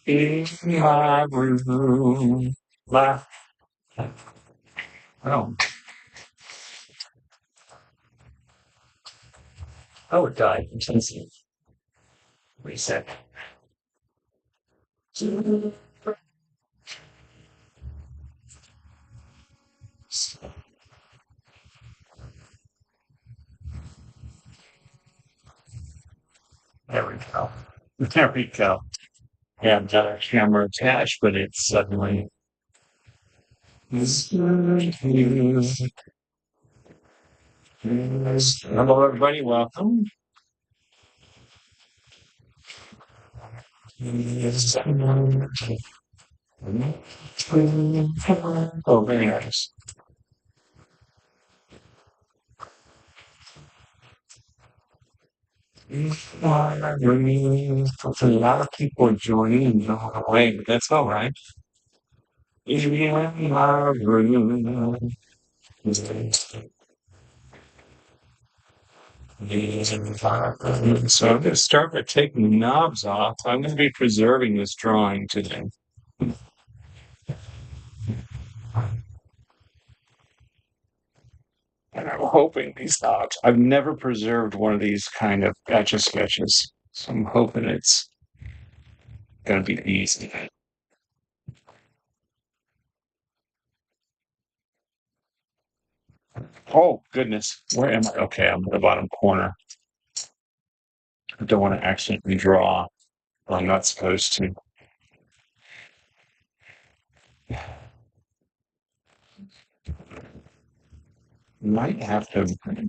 In my room. My, oh, oh, it died. Let's reset. There we go. There we go. Yeah, I've got a camera attached, but it's suddenly. Hello, everybody. Welcome. Oh, very nice. There's a lot of people joining and going away, but that's all right. In my room. So I'm going to start by taking the knobs off. I'm going to be preserving this drawing today. And I'm hoping these knobs. I've never preserved one of these kind of Etch A Sketches. So I'm hoping it's going to be easy. Oh, goodness. Where am I? Okay, I'm in the bottom corner. I don't want to accidentally draw. I'm not supposed to. Might have to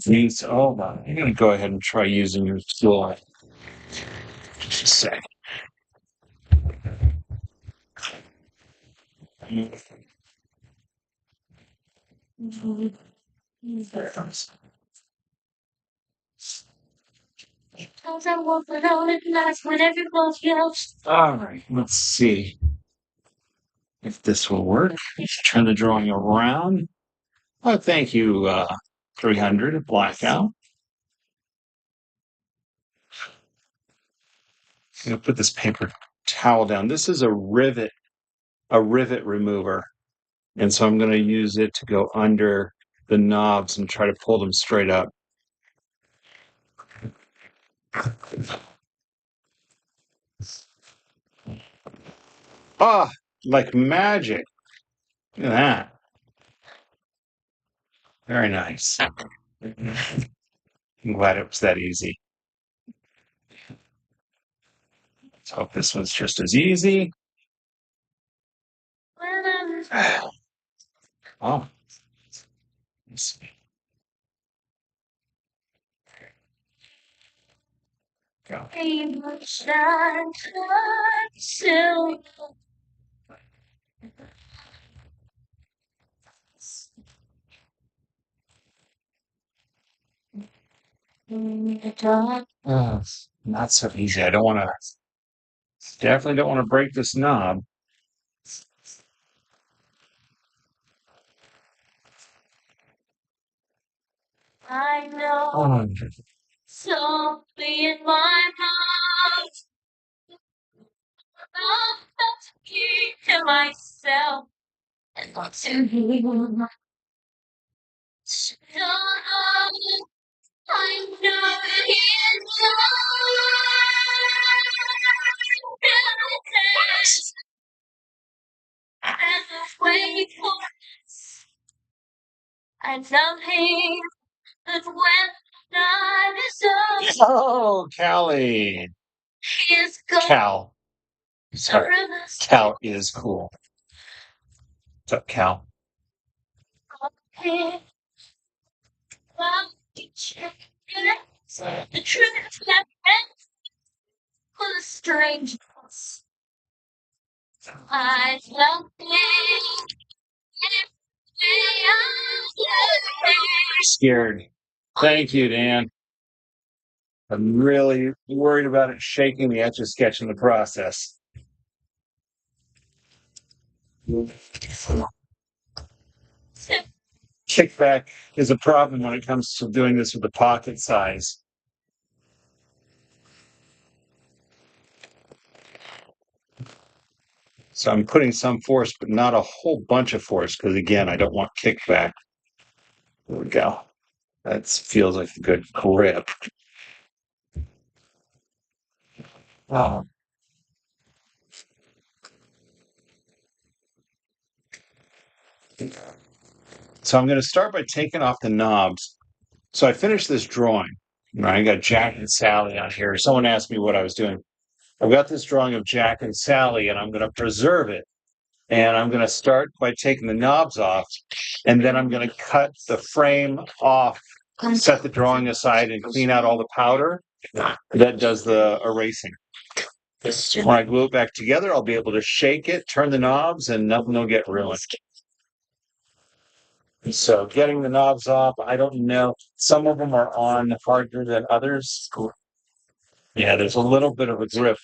use. Oh, I'm going to go ahead and try using your tool. Just a sec. All right, let's see if this will work. Turn the drawing around. Oh, thank you, 300 blackout. I'm going to put this paper towel down. This is a rivet remover. And so I'm going to use it to go under the knobs and try to pull them straight up. Ah, like magic. Look at that. Very nice. I'm glad it was that easy. Let's hope this one's just as easy. Oh, let's see. Go. Oh, not so easy. I don't want to, definitely don't want to break this knob. I know. Oh, something in my mouth. I'll have to keep to myself and not to you. I know that he's and the way for I love him but when night is over. Oh, Callie. He's gone. Cal. Sorry. Cal is cool. What's up, Cal? Okay. Well, the truth that for the strangers. I love him. Scared. Thank you, Dan. I'm really worried about it shaking the Etch A Sketch in the process. Kickback is a problem when it comes to doing this with the pocket size. So I'm putting some force, but not a whole bunch of force, because again, I don't want kickback. There we go. That feels like a good grip. Oh. So I'm going to start by taking off the knobs. So I finished this drawing. Right, I got Jack and Sally on here. Someone asked me what I was doing. I've got this drawing of Jack and Sally, and I'm going to preserve it. And I'm going to start by taking the knobs off, and then I'm going to cut the frame off, set the drawing aside, and clean out all the powder that does the erasing. When I glue it back together, I'll be able to shake it, turn the knobs, and nothing will get ruined. So getting the knobs off, I don't know. Some of them are on harder than others. Yeah, there's a little bit of a grip.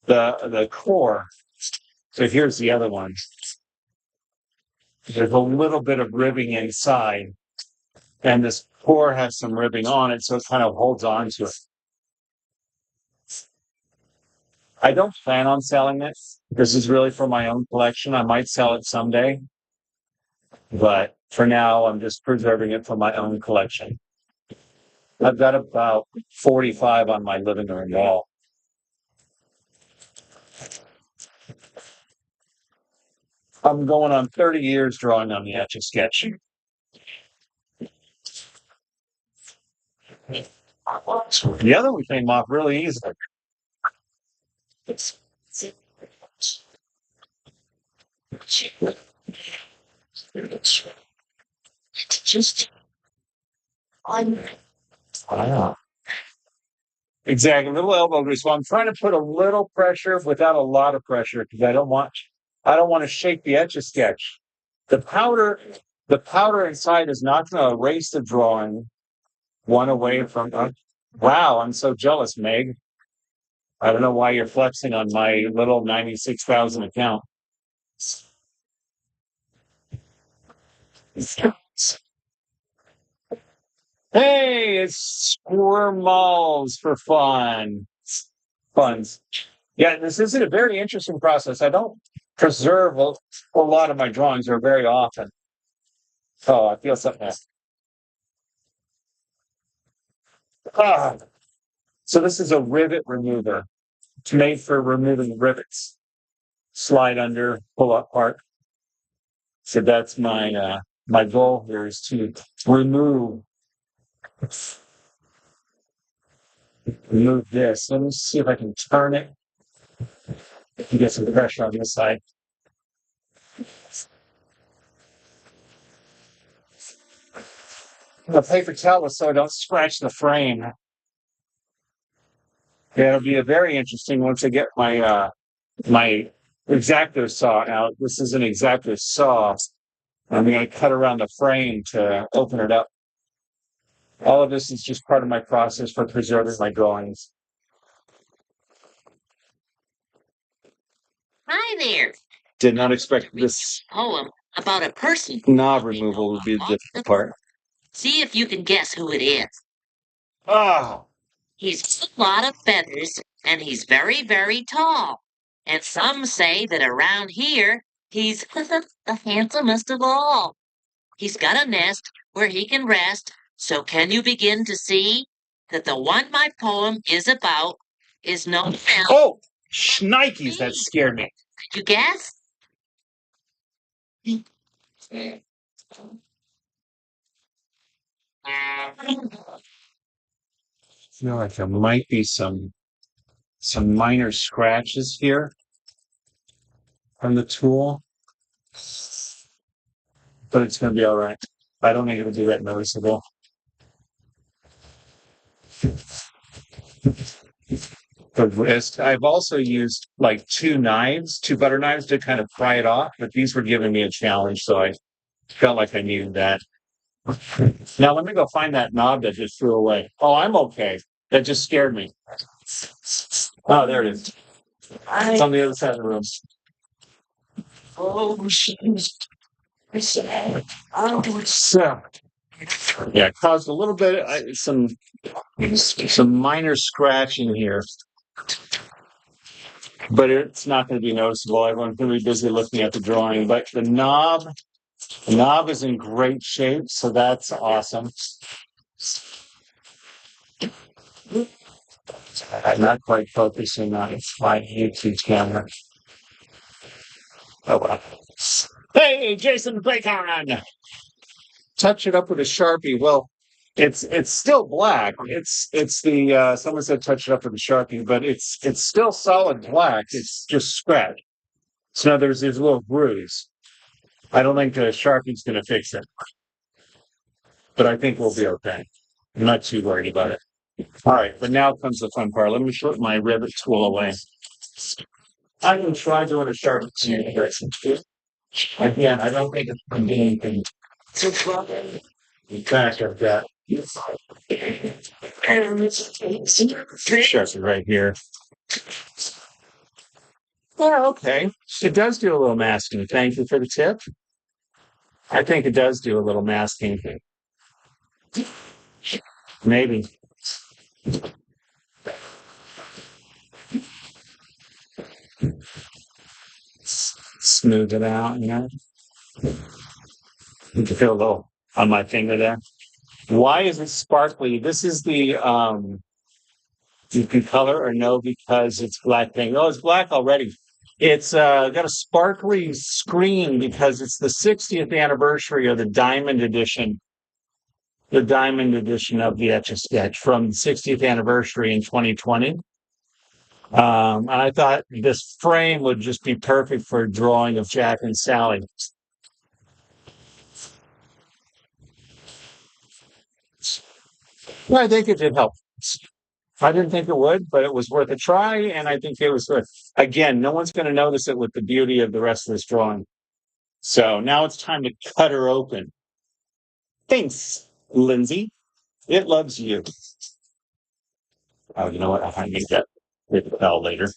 The core. So here's the other one. There's a little bit of ribbing inside, and this core has some ribbing on it, so it kind of holds on to it. I don't plan on selling it. This is really for my own collection. I might sell it someday, but for now, I'm just preserving it for my own collection. I've got about 45 on my living room wall. I'm going on 30 years drawing on the Etch A Sketch. The other one came off really easily. Just wow. Exactly, little elbow grease. So I'm trying to put a little pressure without a lot of pressure, because I don't want to shake the Etch A Sketch. The powder inside is not going to erase the drawing one away from. Wow, I'm so jealous, Meg. I don't know why you're flexing on my little 96,000 account. Hey, it's squirmals for fun. Funds. Yeah, this isn't a very interesting process. I don't preserve a lot of my drawings, or very often. Oh, I feel something. Ah. So this is a rivet remover. It's made for removing rivets. Slide under, pull up part. So that's my goal here, is to remove this. Let me see if I can turn it. You get some pressure on this side. The paper towel so I don't scratch the frame. Yeah, it'll be a very interesting once I get my X-Acto saw out. This is an X-Acto saw. I'm going to cut around the frame to open it up. All of this is just part of my process for preserving my drawings. Hi there. Did not expect this Poem about a person. knob removal would be the difficult part. See if you can guess who it is. Oh, He's got a lot of feathers, and he's very, very tall. And some say that around here, he's the handsomest of all. He's got a nest where he can rest. So can you begin to see that the one my poem is about is no else? oh, shnikes, that scared me. Did you guess? I feel like there might be some minor scratches here on the tool, but it's going to be all right. I don't think it'll be that noticeable. The wrist. I've also used like two butter knives to kind of pry it off, but these were giving me a challenge, so I felt like I needed that. Now let me go find that knob that just threw away. Oh, I'm okay. That just scared me. Oh, there it is. It's on the other side of the room. Oh, shit. Yeah, it caused a little bit, some minor scratching here. but it's not going to be noticeable. Everyone's going to be busy looking at the drawing. But the knob is in great shape, so that's awesome. I'm not quite focusing on my YouTube camera. Oh well. Hey, Jason Bacon! Touch it up with a Sharpie. Well, it's still black. It's the someone said touch it up with a Sharpie, but it's still solid black. It's just scratched. So now there's a little bruise. I don't think the Sharpie's going to fix it, but I think we'll be okay. I'm not too worried about it. All right, but now comes the fun part. Let me put my rivet tool away. I'm going to try doing a Sharpie too. Again, I don't think it's going to be anything. In fact, I've got Sharpie right here. Yeah, okay. It does do a little masking. Thank you for the tip. I think it does do a little masking. Maybe. Smooth it out, you know. You can feel a little on my finger there. Why is it sparkly? This is the you can color or no because it's black thing. Oh, it's black already. It's got a sparkly screen because it's the 60th anniversary of the diamond edition of the Etch A Sketch from the 60th anniversary in 2020. And I thought this frame would just be perfect for a drawing of Jack and Sally. Well, I think it did help. I didn't think it would, but it was worth a try, and I think it was good. Again, no one's going to notice it with the beauty of the rest of this drawing. So now it's time to cut her open. Thanks, Lindsay. It loves you. Oh, you know what? I need that with the bell later.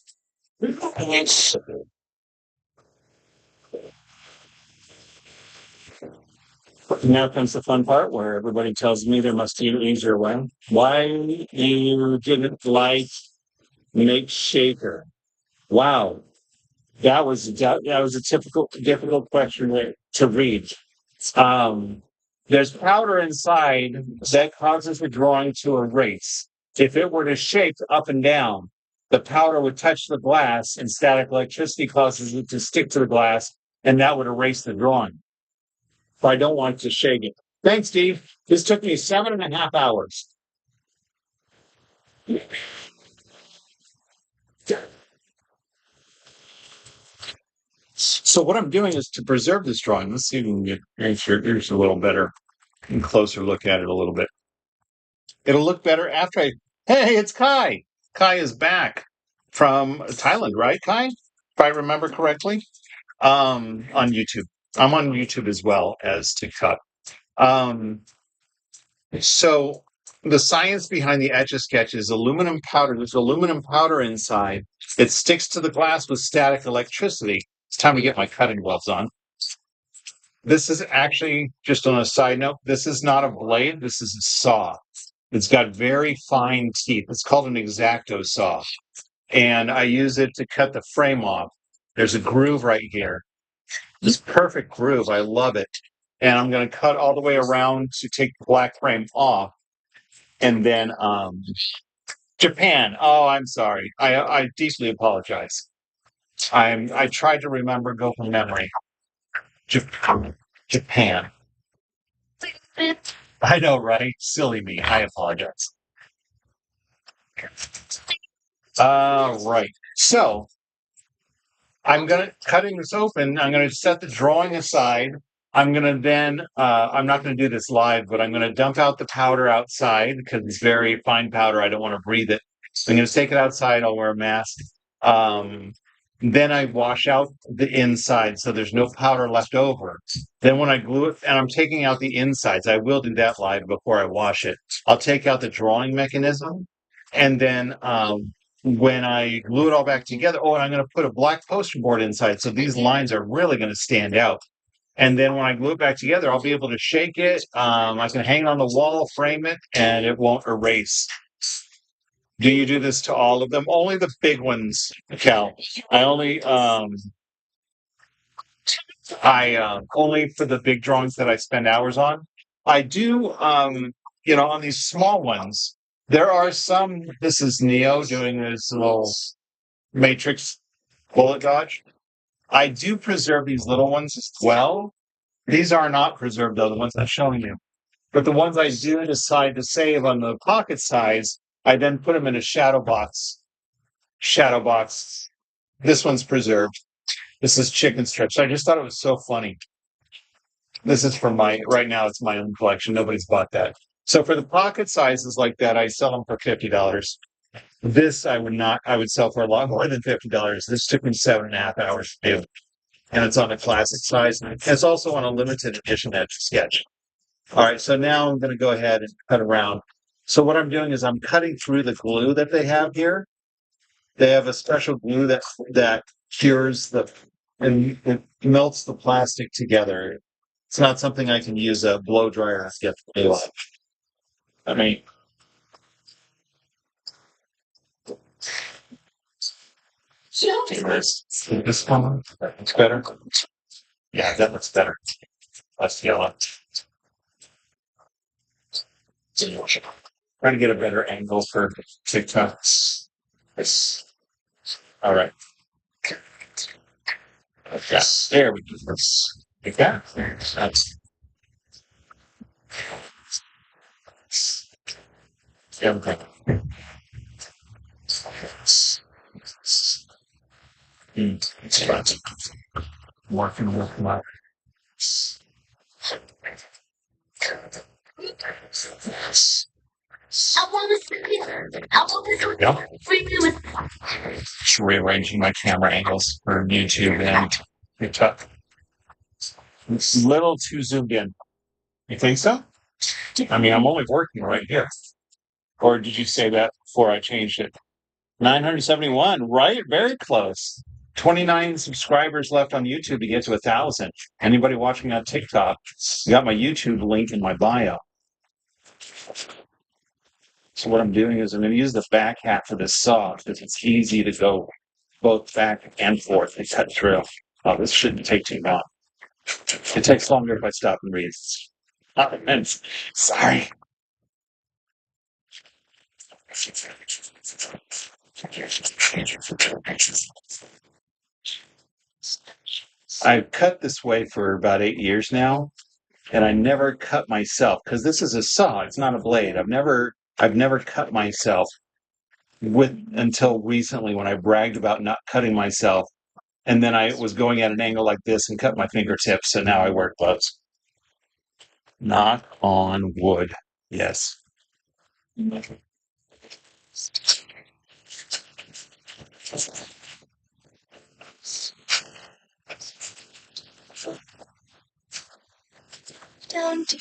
Now comes the fun part where everybody tells me there must be an easier way. Why you didn't like make shaker? Wow, that was a typical difficult question to read. Um, there's powder inside that causes the drawing to erase. If it were to shake up and down, the powder would touch the glass, and static electricity causes it to stick to the glass, and that would erase the drawing. So I don't want to shake it. Thanks, Steve. This took me 7.5 hours. So what I'm doing is to preserve this drawing. Let's see if we can get here's a little better and closer look at it a little bit. It'll look better after I. Hey, it's Kai. Kai is back from Thailand, right, Kai? If I remember correctly, on YouTube. I'm on YouTube as well as TikTok. Um, so the science behind the Etch A Sketch is aluminum powder. There's aluminum powder inside. It sticks to the glass with static electricity. It's time to get my cutting gloves on. This is actually, just on a side note, this is not a blade. This is a saw. It's got very fine teeth. It's called an X-Acto saw. And I use it to cut the frame off. There's a groove right here. This perfect groove. I love it. And I'm going to cut all the way around to take the black frame off. And then Japan. Oh, I'm sorry. I deeply apologize. I tried to remember, go from memory. Japan. I know, right? Silly me. I apologize. Right. So I'm gonna cutting this open. I'm gonna set the drawing aside. I'm gonna then I'm not gonna do this live, but I'm gonna dump out the powder outside because it's very fine powder. I don't want to breathe it. So I'm gonna take it outside. I'll wear a mask. Um, then I wash out the inside so there's no powder left over. Then when I glue it, and I'm taking out the insides, I will do that live before I wash it. I'll take out the drawing mechanism, and then when I glue it all back together, oh, and I'm going to put a black poster board inside. So these lines are really going to stand out. And then when I glue it back together, I'll be able to shake it. I can hang it on the wall, frame it, and it won't erase. Do you do this to all of them? Only the big ones, Cal. I only for the big drawings that I spend hours on. I do on these small ones. There are some. This is Neo doing this little matrix bullet dodge. I do preserve these little ones as well. These are not preserved though, the ones I'm showing you. But the ones I do decide to save on the pocket size, I then put them in a shadow box. Shadow box. This one's preserved. This is chicken strips. I just thought it was so funny. This is for right now, it's my own collection. Nobody's bought that. So for the pocket sizes like that, I sell them for $50. This I would not, I would sell for a lot more than $50. This took me 7.5 hours to do. And it's on a classic size. And it's also on a limited edition Etch A Sketch. All right, so now I'm going to go ahead and cut around. So what I'm doing is I'm cutting through the glue that they have here. They have a special glue that cures and it melts the plastic together. It's not something I can use a blow dryer to get to do. I mean, this one looks better. Yeah, that looks better. Less yellow. Trying to get a better angle for TikTok. Yes. All right. Okay. There we go. Like that. That's everything. It's fun. Working with my. Yeah. Just rearranging my camera angles for YouTube and TikTok. It's a little too zoomed in. You think so? I mean, I'm only working right here. Or did you say that before I changed it? 971, right? Very close. 29 subscribers left on YouTube to get to 1,000. Anybody watching on TikTok, I got my YouTube link in my bio. So what I'm doing is I'm going to use the back half of this saw because it's easy to go both back and forth and cut through. Oh, this shouldn't take too long. It takes longer if I stop and read. Oh, immense. Sorry. I've cut this way for about 8 years now, and I never cut myself because this is a saw. It's not a blade. I've never cut myself with until recently when I bragged about not cutting myself, and then I was going at an angle like this and cut my fingertips, and now I wear gloves. Knock on wood. Yes. Don't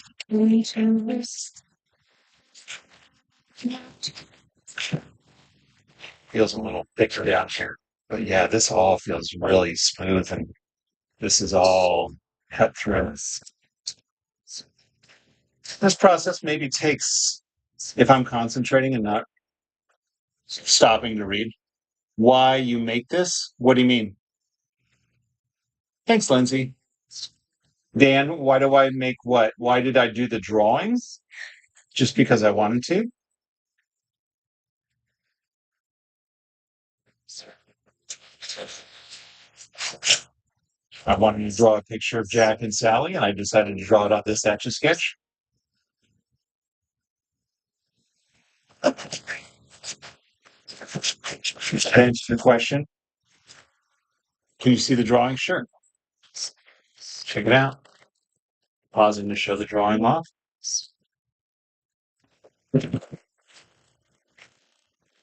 feels a little thicker down here. But yeah, this all feels really smooth and this is all cut through. This process maybe takes, if I'm concentrating and not stopping to read, why you make this? What do you mean? Thanks, Lindsay. Dan, why do I make what? Why did I do the drawings? Just because I wanted to? I wanted to draw a picture of Jack and Sally, and I decided to draw it on this Etch A Sketch. Answer the question. Can you see the drawing? Sure. Check it out. Pausing to show the drawing off.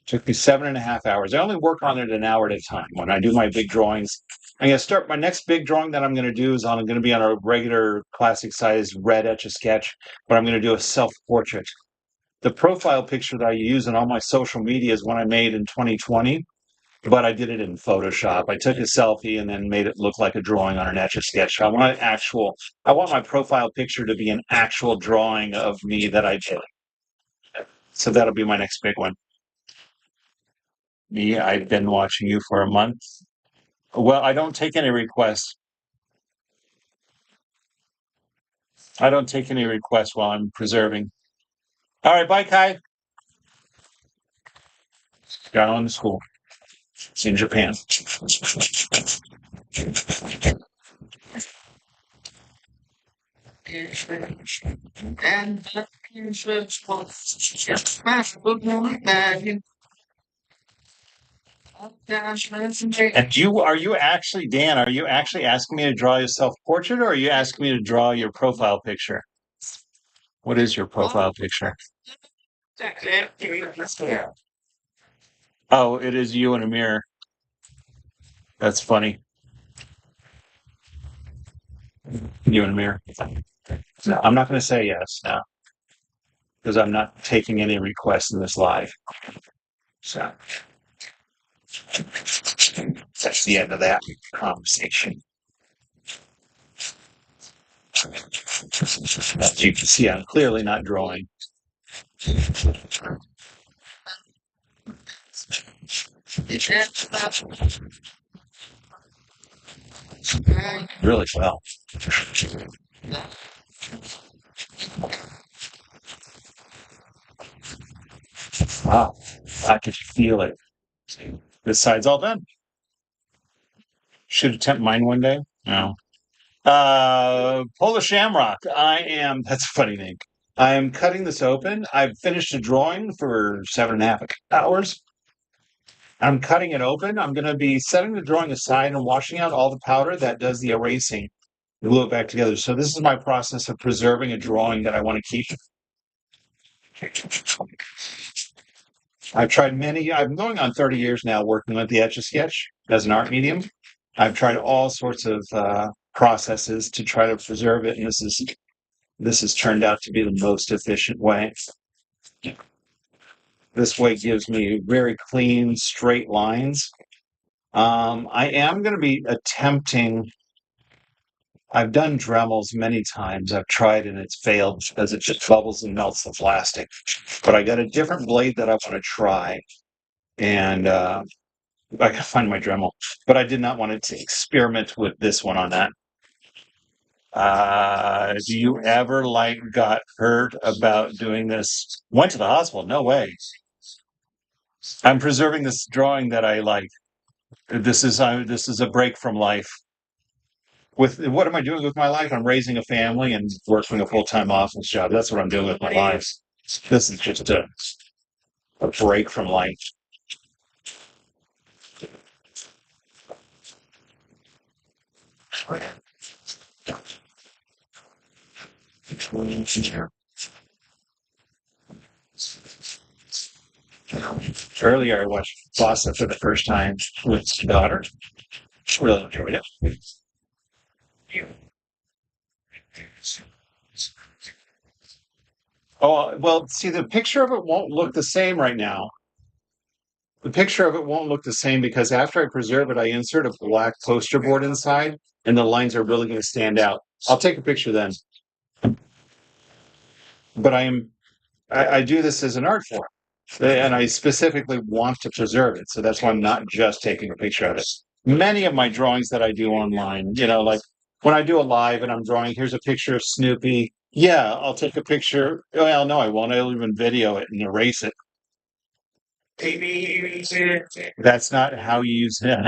Took me 7.5 hours. I only work on it an hour at a time. When I do my big drawings, I'm going to start my next big drawing that I'm going to do is I'm going to be on a regular classic size red Etch A Sketch, but I'm going to do a self portrait. The profile picture that I use in all my social media is one I made in 2020, but I did it in Photoshop. I took a selfie and then made it look like a drawing on an Etch A Sketch. I want my profile picture to be an actual drawing of me that I did. So that'll be my next big one. Me, I've been watching you for a month. Well, I don't take any requests. I don't take any requests while I'm preserving. All right, bye, Kai. Got on to school. It's in Japan. And are you actually, Dan, are you actually asking me to draw your self-portrait or are you asking me to draw your profile picture? What is your profile picture? Oh, it is you in a mirror. That's funny. You in a mirror. No, I'm not going to say yes now because I'm not taking any requests in this live. So that's the end of that conversation. As you can see, I'm clearly not drawing. Really well. Wow. I could feel it. This side's all done. Should attempt mine one day. No. Polish Shamrock. That's a funny name. I am cutting this open. I've finished a drawing for 7.5 hours. I'm cutting it open. I'm going to be setting the drawing aside and washing out all the powder that does the erasing, glue it back together. So this is my process of preserving a drawing that I want to keep. I'm going on 30 years now working with the Etch A Sketch as an art medium. I've tried all sorts of processes to try to preserve it, and this has turned out to be the most efficient way. This way gives me very clean, straight lines. I am going to be attempting. I've done Dremels many times. I've tried and it's failed because it just bubbles and melts the plastic. But I got a different blade that I want to try, and I gotta find my Dremel. But I did not want to experiment with this one on that. Do you ever got hurt about doing this? Went to the hospital? No way. I'm preserving this drawing that I like. This is a break from life. With what am I doing with my life? I'm raising a family and working a full-time office job. That's what I'm doing with my life. This is just a break from life. Earlier, I watched Bossa for the first time with my daughter. She really enjoyed it. Oh, well, see, the picture of it won't look the same right now. The picture of it won't look the same because after I preserve it, I insert a black poster board inside, and the lines are really going to stand out. I'll take a picture then. But I do this as an art form, and I specifically want to preserve it. So that's why I'm not just taking a picture of it. Many of my drawings that I do online, like when I do a live and I'm drawing, here's a picture of Snoopy. Yeah, I'll take a picture. Well, no, I won't. I'll even video it and erase it. That's not how you use it.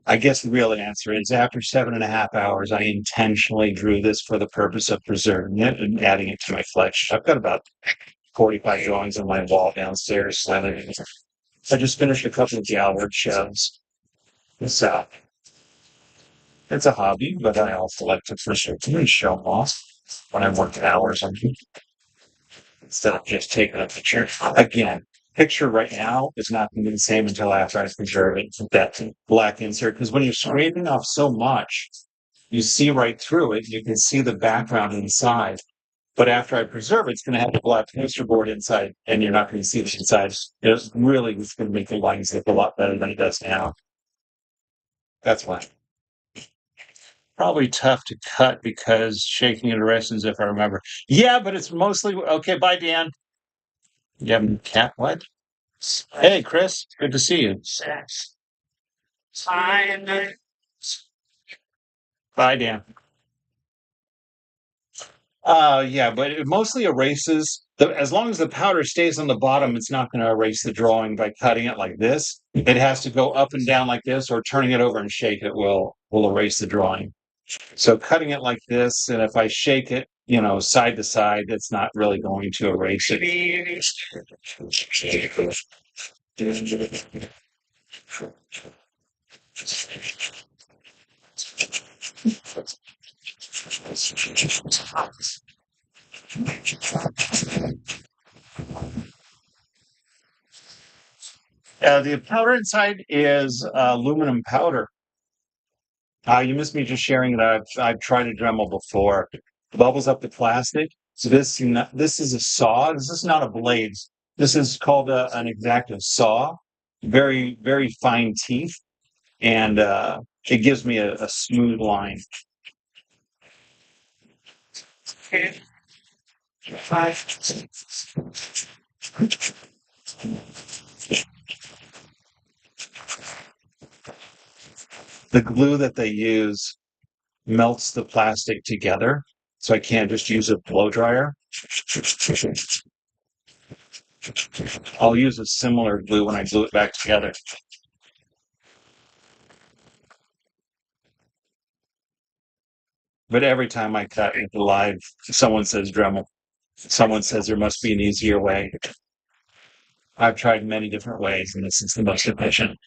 I guess the real answer is after 7.5 hours, I intentionally drew this for the purpose of preserving it and adding it to my collection. I've got about 45 drawings on my wall downstairs. I just finished a couple of gallery shows. So it's a hobby, but I also like to preserve and show them off when I work hours on them instead of just taking a picture. Again, picture right now is not going to be the same until after I preserve it with that black insert. Because when you're scraping off so much, you see right through it. You can see the background inside. But after I preserve it, it's going to have a black poster board inside, and you're not going to see the inside. It's going to make the lines look a lot better than it does now. That's why. Probably tough to cut because shaking iterations, if I remember. Yeah, but it's mostly okay. Bye, Dan. You have a cat? What? Hey, Chris. Good to see you. Bye, Dan. Yeah, but it mostly erases as long as the powder stays on the bottom, it's not going to erase the drawing by cutting it like this. It has to go up and down like this, or turning it over and shake it will erase the drawing. So cutting it like this, and if I shake it, side to side, it's not really going to erase it. The powder inside is aluminum powder. You missed me just sharing that I've tried a Dremel before. Bubbles up the plastic. So this is a saw. This is not a blade. This is called an X-Acto saw. Very, very fine teeth, and it gives me a smooth line. The glue that they use melts the plastic together, so I can't just use a blow dryer. I'll use a similar glue when I glue it back together. But every time I cut into live, someone says Dremel. Someone says there must be an easier way. I've tried many different ways, and this is the most efficient.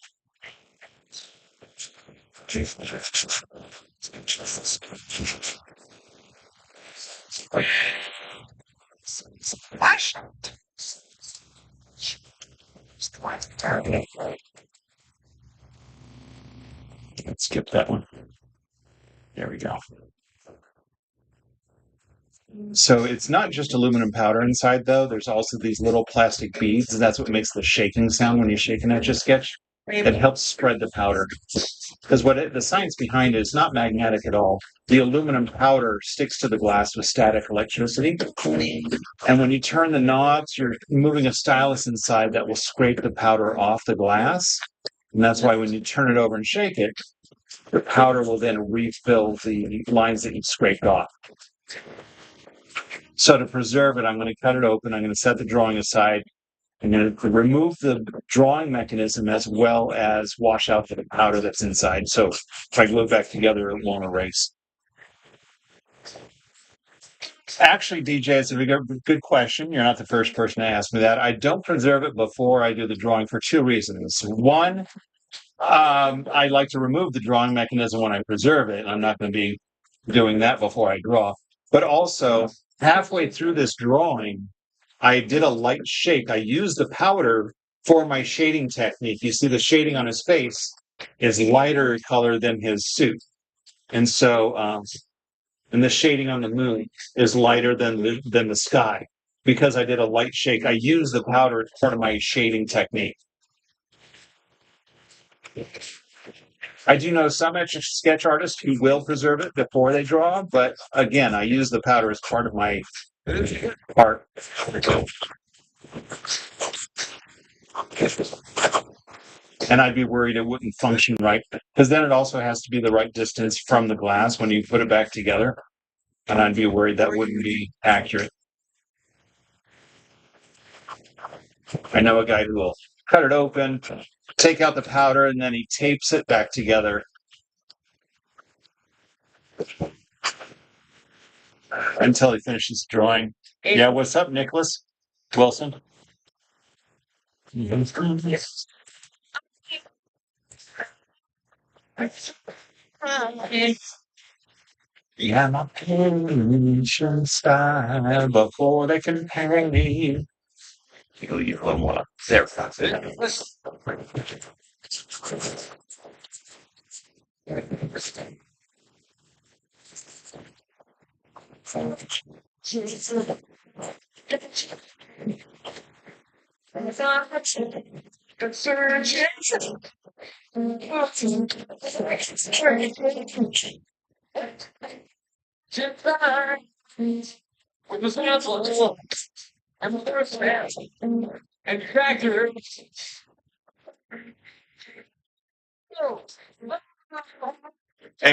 Let's skip that one. There we go. So it's not just aluminum powder inside, though. There's also these little plastic beads, and that's what makes the shaking sound when you shake an Etch A Sketch. It helps spread the powder. Because the science behind it is not magnetic at all. The aluminum powder sticks to the glass with static electricity. And when you turn the knobs, you're moving a stylus inside that will scrape the powder off the glass. And that's why when you turn it over and shake it, the powder will then refill the lines that you've scraped off. So to preserve it, I'm going to cut it open. I'm going to set the drawing aside. I'm going to remove the drawing mechanism as well as wash out the powder that's inside. So if I glue it back together, it won't erase. Actually, DJ, it's a good question. You're not the first person to ask me that. I don't preserve it before I do the drawing for two reasons. One, I like to remove the drawing mechanism when I preserve it. I'm not going to be doing that before I draw. But also, halfway through this drawing, I did a light shake. I used the powder for my shading technique. You see the shading on his face is lighter color than his suit. And so, and the shading on the moon is lighter than the sky because I did a light shake. I used the powder as part of my shading technique. I do know some Etch A Sketch artists who will preserve it before they draw, but again, I use the powder as part of my art. And I'd be worried it wouldn't function right because then it also has to be the right distance from the glass when you put it back together. And I'd be worried that wouldn't be accurate. I know a guy who will cut it open, take out the powder, and then he tapes it back together. Until he finishes drawing. Yeah, what's up, Nicholas Wilson? Yeah, my patience style before they can pay. You want there. Hey,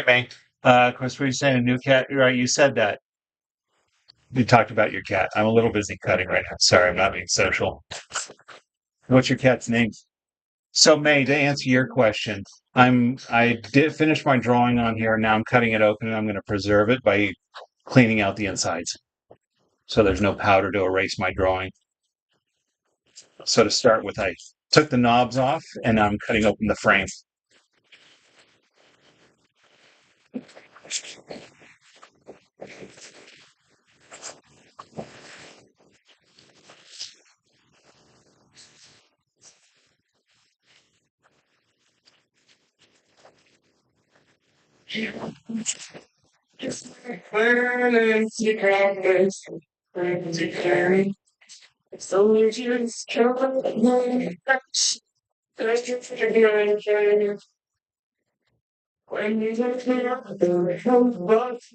May. Of course, we are saying a new cat. Right, you said that. You talked about your cat. I'm a little busy cutting right now. Sorry, I'm not being social. What's your cat's name? So, May, to answer your question, I did finish my drawing on here. Now I'm cutting it open and I'm going to preserve it by cleaning out the insides. So there's no powder to erase my drawing. So to start with, I took the knobs off and I'm cutting open the frame.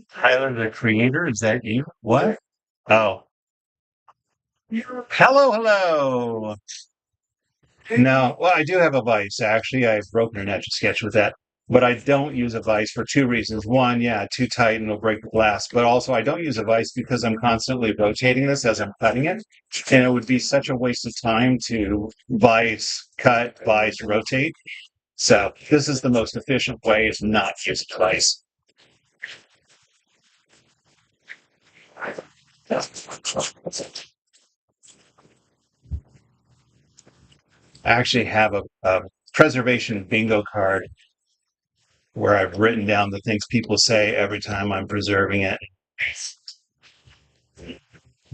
Tyler, the creator, is that you? What? Oh, hello, hello. No, well, I do have a vise. Actually, I've broken an Etch A Sketch with that, but I don't use a vise for two reasons. One, yeah, too tight and it'll break the glass. But also, I don't use a vise because I'm constantly rotating this as I'm cutting it, and it would be such a waste of time to vise, cut, vise, rotate. So this is the most efficient way: is not use a vise. I actually have a preservation bingo card where I've written down the things people say every time I'm preserving it.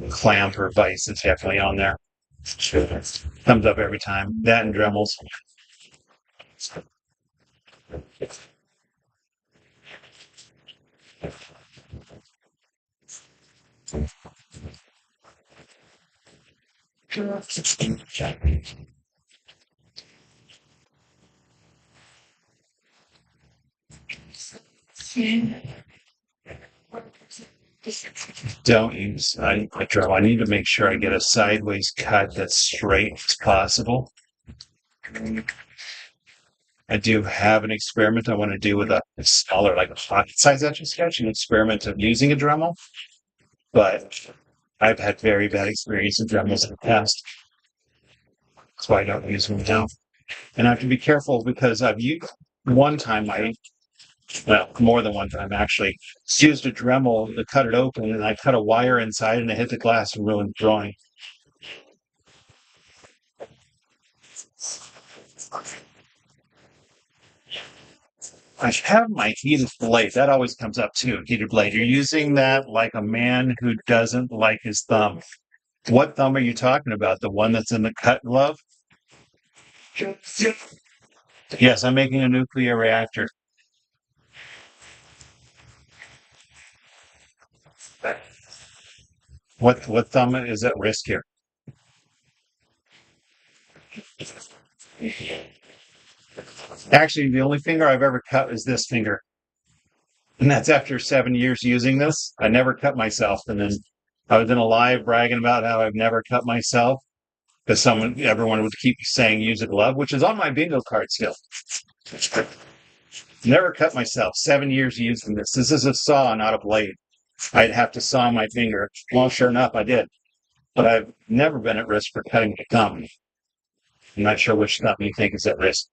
Clamp or vice is definitely on there. Comes up every time. That and Dremels. Don't use a Dremel. I need to make sure I get a sideways cut that's straight as possible. I do have an experiment I want to do with a smaller, like a pocket size Etch A Sketch, an experiment of using a Dremel, but I've had very bad experience with Dremels in the past. That's why I don't use them now. And I have to be careful because I've used one time well, more than one time actually, used a Dremel to cut it open and I cut a wire inside and it hit the glass and ruined the drawing. I have my heated blade. That always comes up too. Heated blade. You're using that like a man who doesn't like his thumb. What thumb are you talking about? The one that's in the cut glove? Yes, I'm making a nuclear reactor. What thumb is at risk here? Actually, the only finger I've ever cut is this finger. And that's after 7 years using this. I never cut myself. And then I was in a live bragging about how I've never cut myself because everyone would keep saying use a glove, which is on my bingo card still. Never cut myself. 7 years using this. This is a saw, not a blade. I'd have to saw my finger. Well, sure enough, I did. But I've never been at risk for cutting a thumb. I'm not sure which thumb you think is at risk.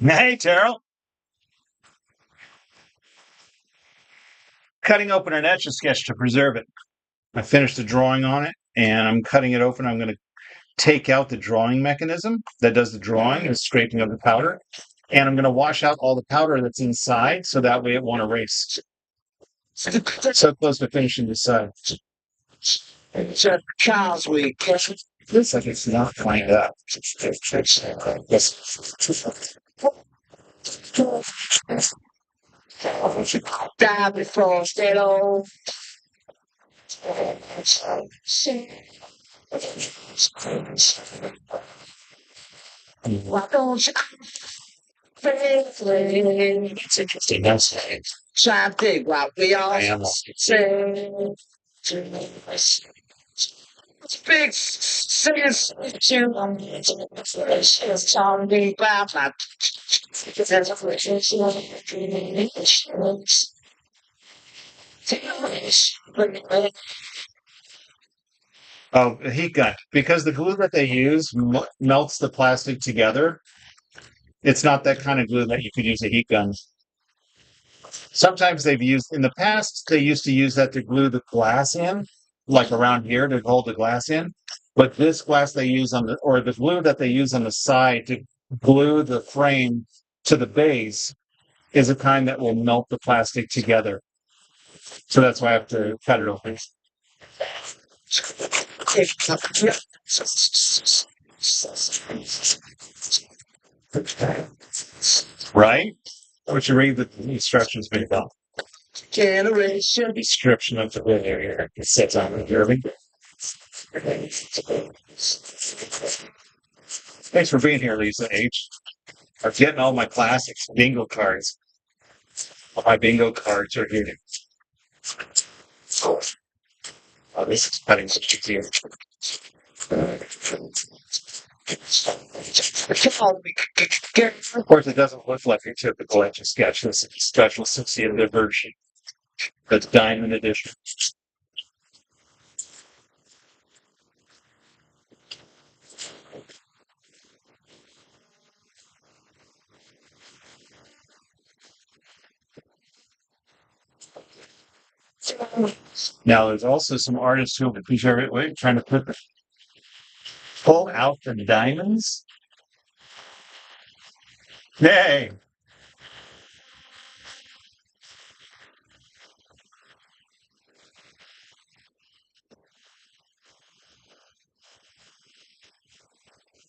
Hey, Terrell. Cutting open an Etch A Sketch to preserve it. I finished the drawing on it, and I'm cutting it open. I'm going to take out the drawing mechanism that does the drawing and scraping of the powder. And I'm going to wash out all the powder that's inside so that way it won't erase. So close to finishing the side. Charles, we looks like it's not lined up. It's interesting. That's something what we all say. Big singers Oh, a heat gun. Because the glue that they use melts the plastic together. It's not that kind of glue that you could use a heat gun. Sometimes they've used, in the past, they used to use that to glue the glass in, like around here to hold the glass in. But this glass they use on the, or the glue that they use on the side to glue the frame to the base is a kind that will melt the plastic together. So that's why I have to cut it open. Right? What you read the instructions make up. Generation description of the video here. It sits on the Irving. Thanks for being here, Lisa H. I'm getting all my classics, bingo cards. All my bingo cards are here. Oh, this is cutting such easier. Of course, it doesn't look like your typical Etch A Sketch. This is a special 60th version. That's diamond edition. Now, there's also some artists who are trying to pull out the diamonds. Hey,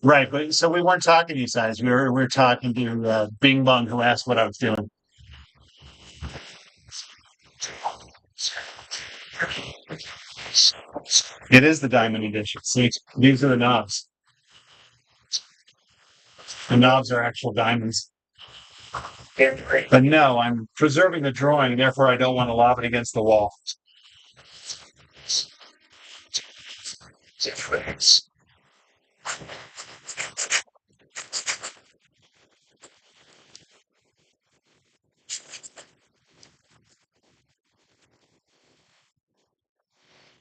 right, but so we weren't talking to you guys. We were talking to Bing Bong, who asked what I was doing. It is the diamond edition. See, these are the knobs. The knobs are actual diamonds. But no, I'm preserving the drawing, therefore I don't want to lob it against the wall.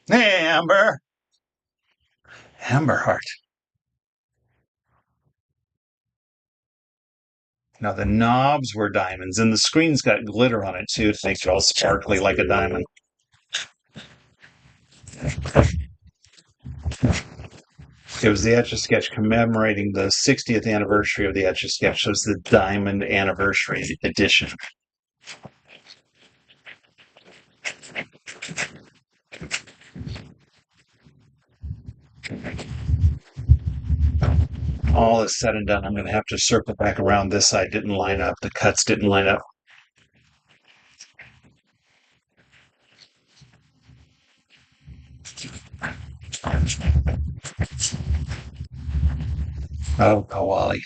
Hey, Amber. Amber Heart. Now the knobs were diamonds, and the screen's got glitter on it too to make it all sparkly like a diamond. It was the Etch A Sketch commemorating the 60th anniversary of the Etch A Sketch. So it's the Diamond Anniversary Edition. All is said and done, I'm going to have to circle back around. This side didn't line up. The cuts didn't line up. Oh, Kawali.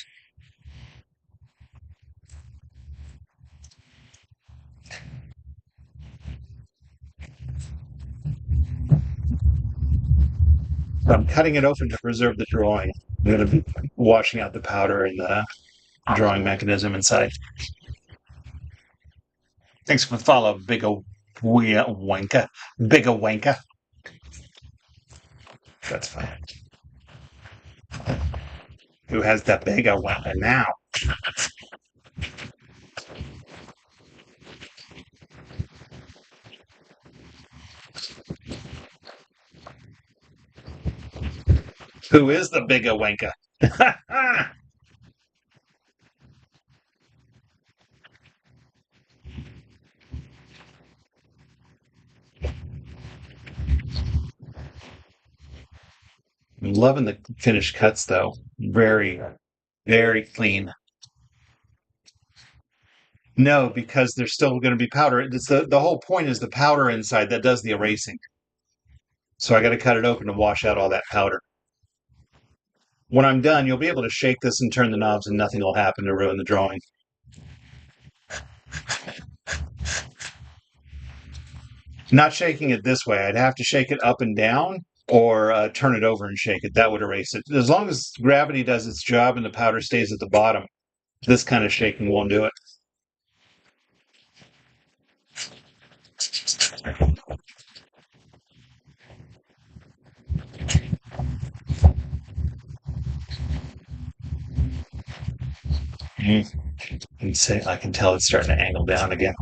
So I'm cutting it open to preserve the drawing. I'm going to be washing out the powder in the drawing mechanism inside. Thanks for the follow, Big Wanka. Big Wanka. That's fine. Who has the big Wanka now? Who is the big Wanka? I'm loving the finished cuts, though. Very, very clean. No, because there's still going to be powder. It's the whole point is the powder inside that does the erasing. So I got to cut it open to wash out all that powder. When I'm done, you'll be able to shake this and turn the knobs, and nothing will happen to ruin the drawing. Not shaking it this way. I'd have to shake it up and down or turn it over and shake it. That would erase it. As long as gravity does its job and the powder stays at the bottom, this kind of shaking won't do it. And say I can tell it's starting to angle down again.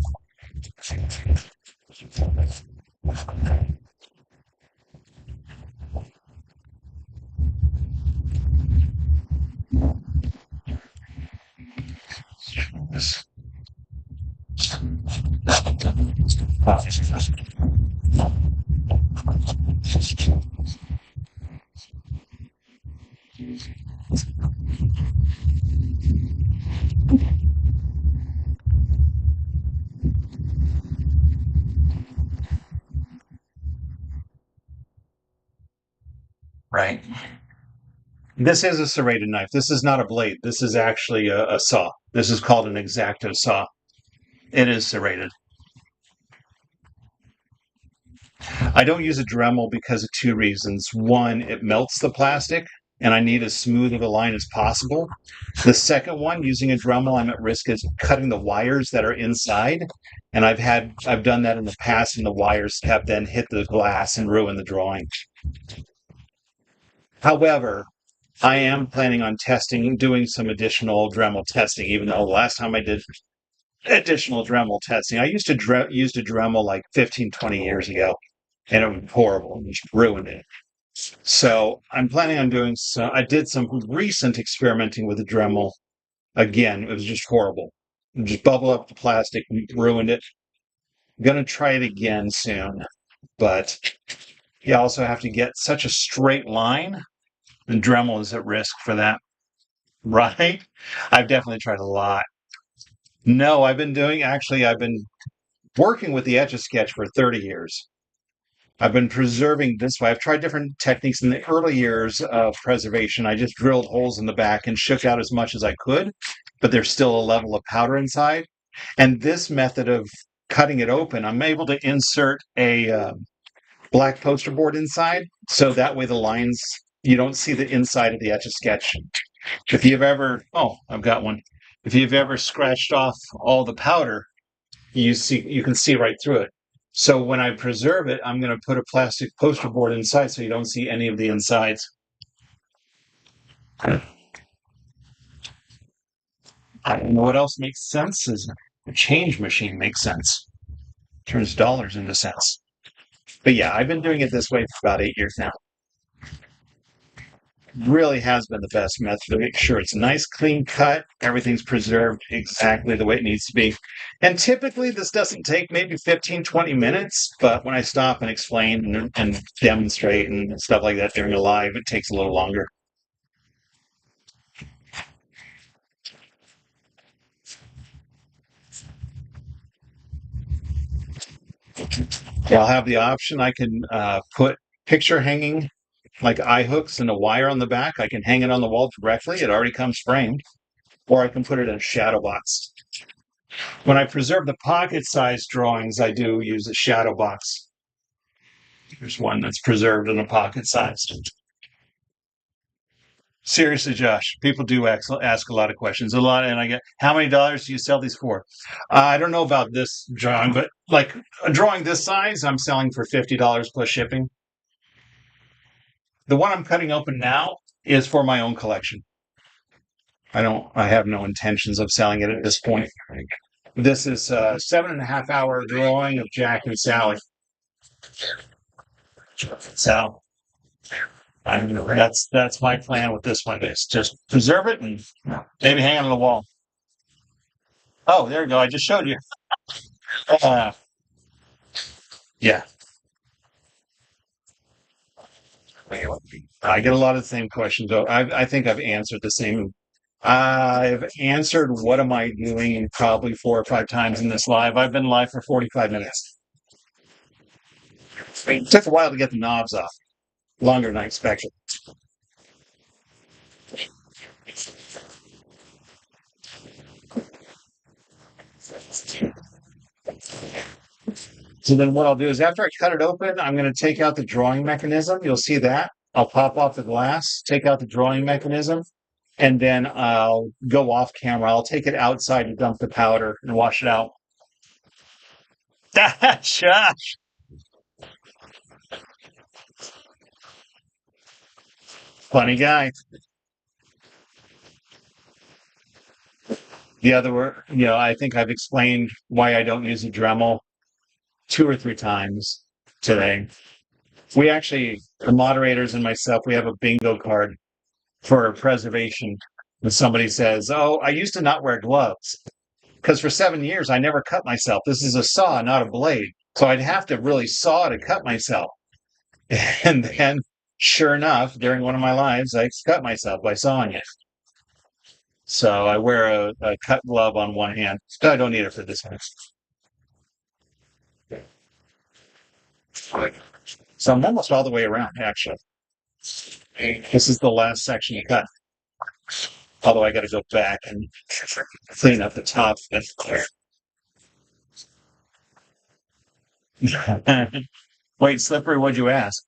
Right. This is a serrated knife. This is not a blade. This is actually a saw. This is called an X-Acto saw. It is serrated. I don't use a Dremel because of two reasons. One, it melts the plastic, and I need as smooth of a line as possible. The second one, using a Dremel, I'm at risk of cutting the wires that are inside, and I've done that in the past, and the wires have then hit the glass and ruined the drawing. However, I am planning on doing some additional Dremel testing, even though the last time I did additional Dremel testing, I used to used a Dremel like 15, 20 years ago, and it was horrible. It just ruined it. So I'm planning on doing some. I did some recent experimenting with the Dremel. Again, it was just horrible. It just bubble up the plastic, ruined it. I'm gonna try it again soon, but you also have to get such a straight line. And Dremel is at risk for that, right? I've definitely tried a lot. No, I've been working with the Etch A Sketch for 30 years. I've been preserving this way. I've tried different techniques in the early years of preservation. I just drilled holes in the back and shook out as much as I could, but there's still a level of powder inside. And this method of cutting it open, I'm able to insert a black poster board inside, so that way the lines, you don't see the inside of the Etch A Sketch. If you've ever, oh, I've got one. If you've ever scratched off all the powder, you can see right through it. So when I preserve it, I'm going to put a plastic poster board inside so you don't see any of the insides. I don't know what else makes sense. Is a change machine makes sense. Turns dollars into cents. But yeah, I've been doing it this way for about 8 years now. Really has been the best method to make sure it's a nice, clean cut. Everything's preserved exactly the way it needs to be. And typically, this doesn't take maybe 15, 20 minutes. But when I stop and explain and demonstrate and stuff like that during a live, it takes a little longer. Yeah, I'll have the option. I can put picture hanging like eye hooks and a wire on the back. I can hang it on the wall directly. It already comes framed. Or I can put it in a shadow box. When I preserve the pocket-sized drawings, I do use a shadow box. There's one that's preserved in a pocket-sized. Seriously, Josh, people do ask a lot of questions. A lot, and I get, how many dollars do you sell these for? I don't know about this drawing, but like a drawing this size, I'm selling for $50 plus shipping. The one I'm cutting open now is for my own collection. I have no intentions of selling it at this point. This is a 7.5 hour drawing of Jack and Sally. So that's my plan with this one is just preserve it and maybe hang it on the wall. Oh, there you go. I just showed you. Uh, yeah, I get a lot of the same questions. I think I've answered the same I've answered what am I doing probably 4 or 5 times in this live. I've been live for 45 minutes. It took a while to get the knobs off. Longer than I expected. So then what I'll do is after I cut it open, I'm going to take out the drawing mechanism. You'll see that. I'll pop off the glass, take out the drawing mechanism, and then I'll go off camera. I'll take it outside to dump the powder and wash it out. Shush. Funny guy. The other, I think I've explained why I don't use a Dremel 2 or 3 times today. We actually, the moderators and myself, we have a bingo card for preservation. When somebody says, "Oh, I used to not wear gloves because for 7 years I never cut myself. This is a saw, not a blade. So I'd have to really saw to cut myself." And then, sure enough, during one of my lives, I cut myself by sawing it. So I wear a cut glove on one hand. I don't need it for this one. So I'm almost all the way around, actually. This is the last section to cut. Although I got to go back and clean up the top. Wait, Slippery, what'd you ask?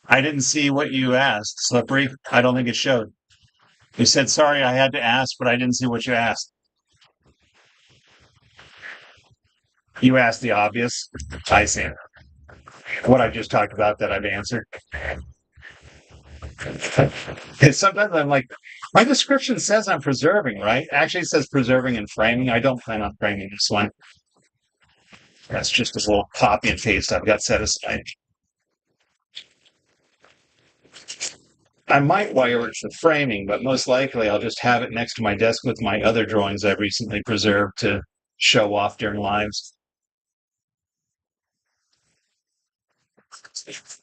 I didn't see what you asked, Slippery. I don't think it showed. You said, sorry, I had to ask, but I didn't see what you asked. You asked the obvious. I see. What I just talked about that I've answered. And sometimes I'm like, my description says I'm preserving, right? Actually, it says preserving and framing. I don't plan on framing this one. That's just a little copy and paste I've got set aside. I might wire it for framing, but most likely I'll just have it next to my desk with my other drawings I've recently preserved to show off during lives.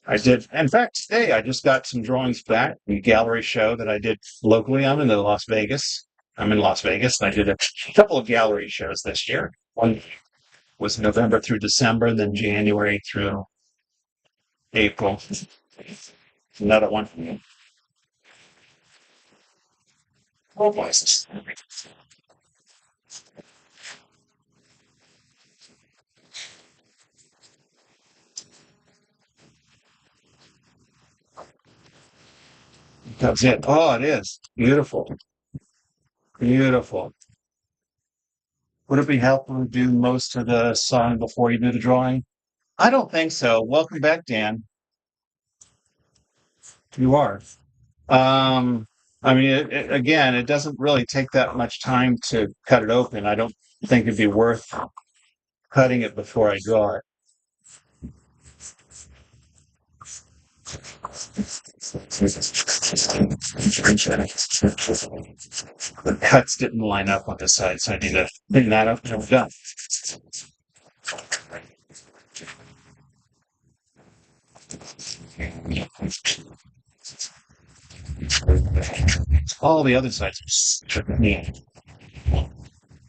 I did. In fact, today I just got some drawings back from a gallery show that I did locally. I'm in Las Vegas. I'm in Las Vegas, and I did a couple of gallery shows this year. One was November through December, then January through April. Another one. Oh, boy. That's it. Oh, it is. Beautiful. Beautiful. Would it be helpful to do most of the song before you do the drawing? I don't think so. Welcome back, Dan. You are. I mean, again, it doesn't really take that much time to cut it open. I don't think it'd be worth cutting it before I draw it. The cuts didn't line up on this side, so I need to clean that up and we're done. All the other sides are neat.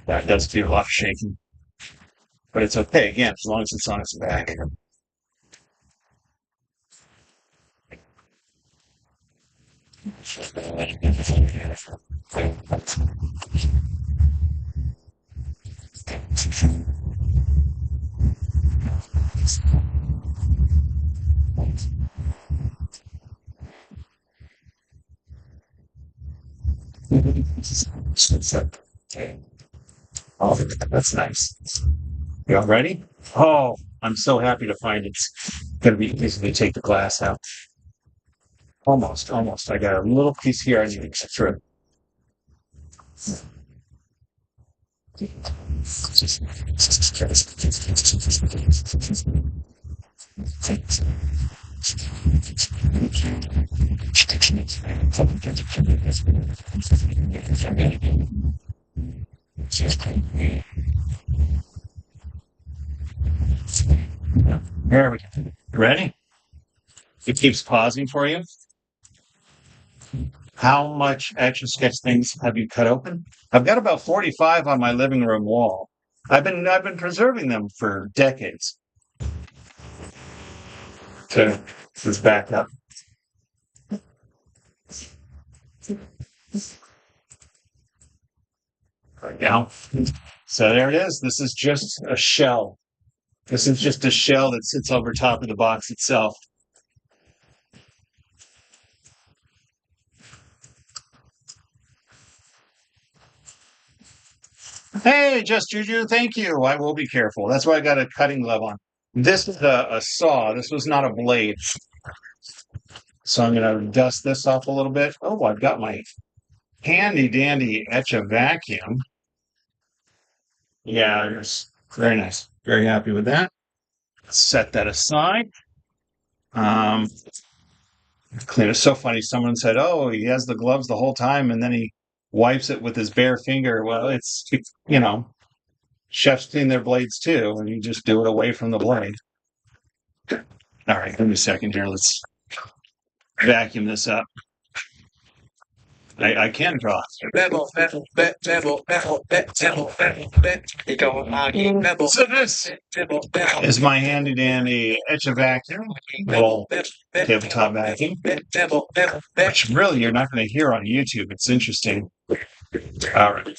That does do a lot of shaking. But it's okay, again, as long as it's on its back. Oh, that's nice. You all ready? Oh, I'm so happy to find it's going to be easy to take the glass out. Almost, almost. I got a little piece here I need to get through. There we go. Ready? It keeps pausing for you. How much Etch A Sketch things have you cut open? I've got about 45 on my living room wall. I've been preserving them for decades. So this is back up. Right now. So there it is. This is just a shell. This is just a shell that sits over top of the box itself. Hey, Just Juju, thank you. I will be careful. That's why I got a cutting glove on. This is a saw. This was not a blade. So I'm going to dust this off a little bit. Oh, I've got my handy dandy Etch A Vacuum. Yeah, it's very nice. Very happy with that. Set that aside. Clean. It's so funny. Someone said, "Oh, he has the gloves the whole time, and then he wipes it with his bare finger." Well, you know, chefs clean their blades too, and you just do it away from the blade. All right, give me a second here. Let's vacuum this up. I can draw. So this is my handy dandy Etch A Vacuum, little tabletop vacuum, which really you're not going to hear on YouTube. It's interesting. All right.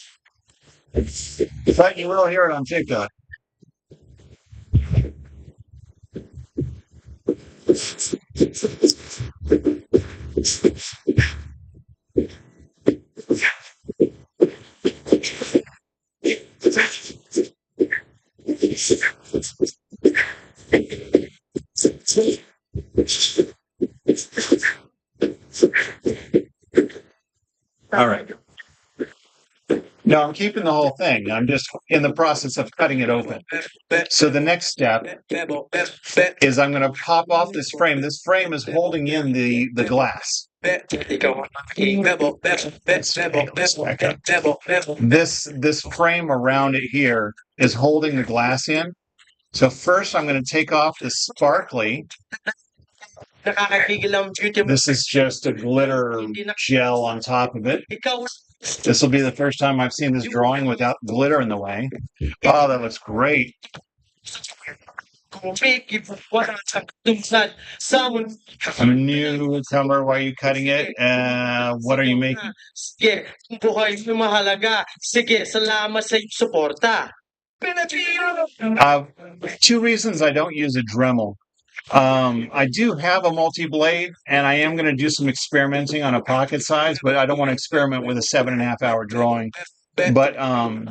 But you will hear it on TikTok. All right. No, I'm keeping the whole thing. I'm just in the process of cutting it open. So the next step is I'm going to pop off this frame. This frame is holding in the glass. This frame around it here is holding the glass in. So first I'm going to take off the sparkly. This is just a glitter gel on top of it. This will be the first time I've seen this drawing without glitter in the way. Oh, that looks great. I'm a newcomer. Why are you cutting it? What are you making? Two reasons I don't use a Dremel. I do have a multi-blade, and I am going to do some experimenting on a pocket size, but I don't want to experiment with a 7.5 hour drawing. But well,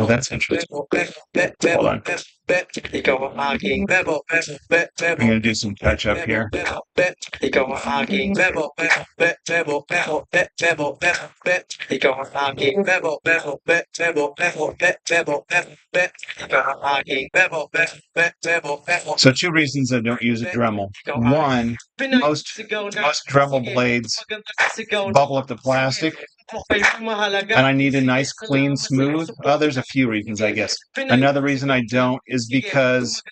that's interesting. Hold on. I'm going to do some touch up here. So two reasons I don't use a Dremel. One, most Dremel blades bubble up the plastic, and I need a nice, clean, smooth. There's a few reasons, I guess. Another reason I don't is because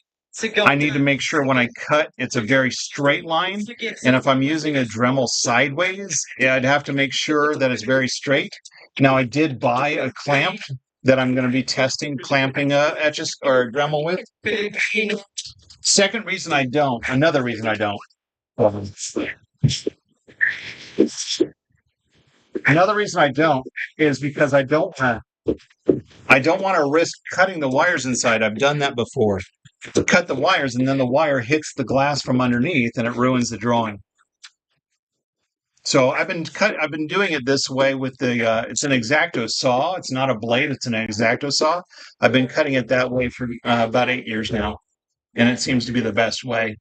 I need to make sure when I cut, it's a very straight line. And if I'm using a Dremel sideways, I'd have to make sure that it's very straight. Now, I did buy a clamp that I'm going to be testing clamping etches or a Dremel with. Second reason I don't, another reason I don't. Another reason I don't is because I don't want to risk cutting the wires inside. I've done that before. To cut the wires, and then the wire hits the glass from underneath, and it ruins the drawing. So I've been doing it this way with the. It's an X-Acto saw. It's not a blade. It's an X-Acto saw. I've been cutting it that way for about 8 years now, and it seems to be the best way.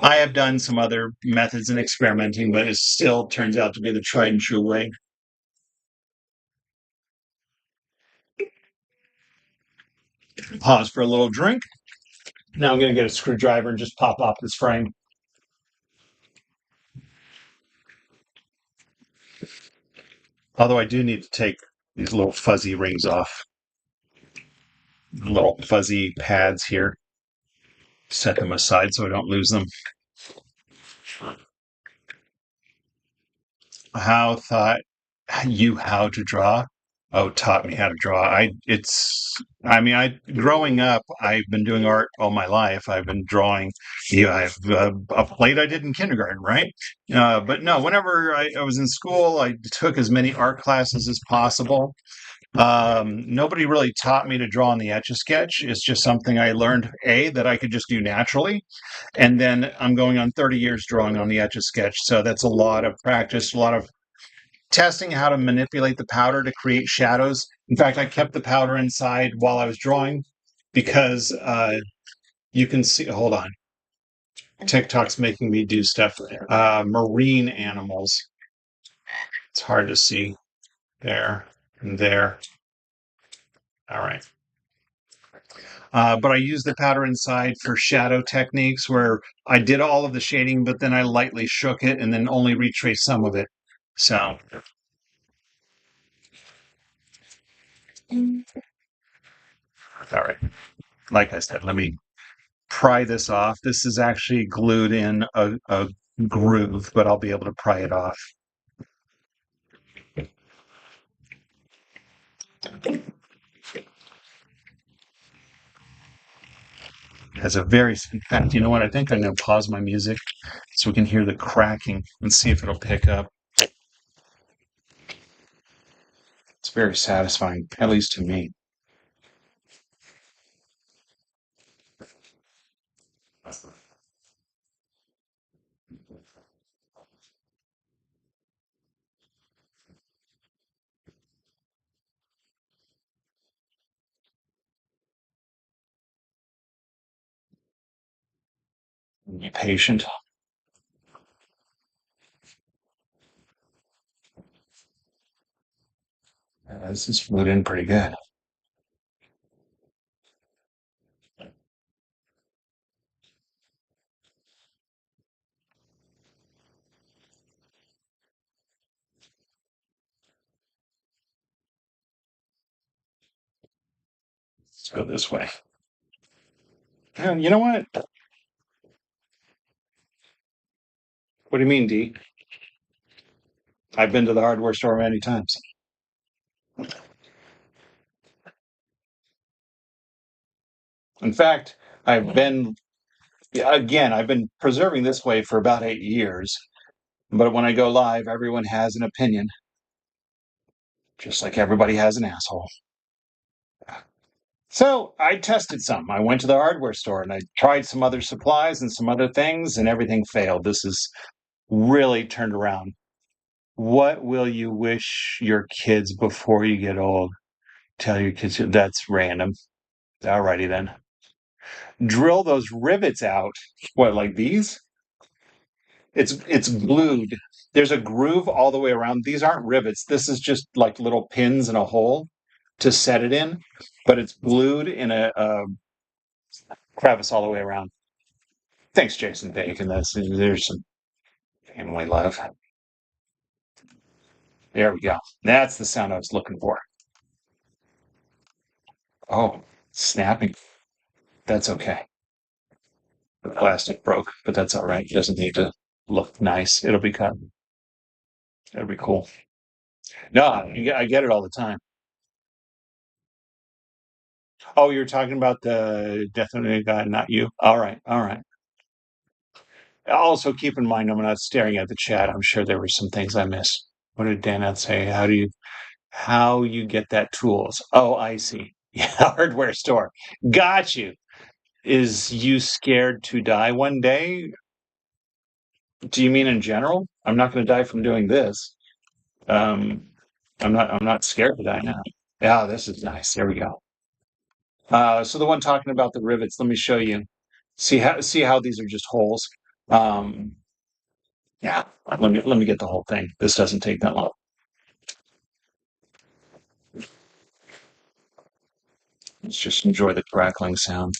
I have done some other methods and experimenting, but it still turns out to be the tried and true way. Pause for a little drink. Now I'm going to get a screwdriver and just pop off this frame. Although I do need to take these little fuzzy rings off. Little fuzzy pads here. Set them aside so I don't lose them. How thought you how to draw? Oh, taught me how to draw. I mean, growing up, I've been doing art all my life. I've been drawing. Yeah, I've a plate I did in kindergarten, right? But no, whenever I was in school, I took as many art classes as possible. Nobody really taught me to draw on the Etch A Sketch. It's just something I learned, that I could just do naturally. And then I'm going on 30 years drawing on the Etch A Sketch. So that's a lot of practice, a lot of testing how to manipulate the powder to create shadows. In fact, I kept the powder inside while I was drawing because you can see, hold on, TikTok's making me do stuff. Marine animals. It's hard to see there and there. All right. But I used the powder inside for shadow techniques where I did all of the shading, but then I lightly shook it and then only retraced some of it. So, all right. Like I said, let me pry this off. This is actually glued in a groove, but I'll be able to pry it off. It has a very, in fact, you know what? I think I'm going to pause my music so we can hear the cracking and see if it'll pick up. It's very satisfying, at least to me. Be patient. This is glued in pretty good. Let's go this way. And you know what? What do you mean, D? I've been to the hardware store many times. In fact, I've been preserving this way for about 8 years. But when I go live, everyone has an opinion, just like everybody has an asshole. So I tested some. I went to the hardware store and I tried some other supplies and some other things, and everything failed. This is really turned around. What will you wish your kids before you get old? Tell your kids that's random. Alrighty then. Drill those rivets out. What, like these? It's glued. There's a groove all the way around. These aren't rivets. This is just like little pins in a hole to set it in, but it's glued in a crevice all the way around. Thanks, Jason Bacon. There's some family love. There we go. That's the sound I was looking for. Oh, snapping. That's okay. The plastic broke, but that's all right. It doesn't need to look nice. It'll be cut. It'll be cool. No, I get it all the time. Oh, you're talking about the definitely guy, not you. All right, all right. Also, keep in mind, I'm not staring at the chat. I'm sure there were some things I missed. What did Dan say? How you get that tools? Oh, I see. Yeah, hardware store. Got you. Is you scared to die one day? Do you mean in general? I'm not going to die from doing this. Um, I'm not scared to die now. Yeah, this is nice. There we go. So the one talking about the rivets, let me show you. See how these are just holes. Um, yeah, let me get the whole thing. This doesn't take that long. Let's just enjoy the crackling sound.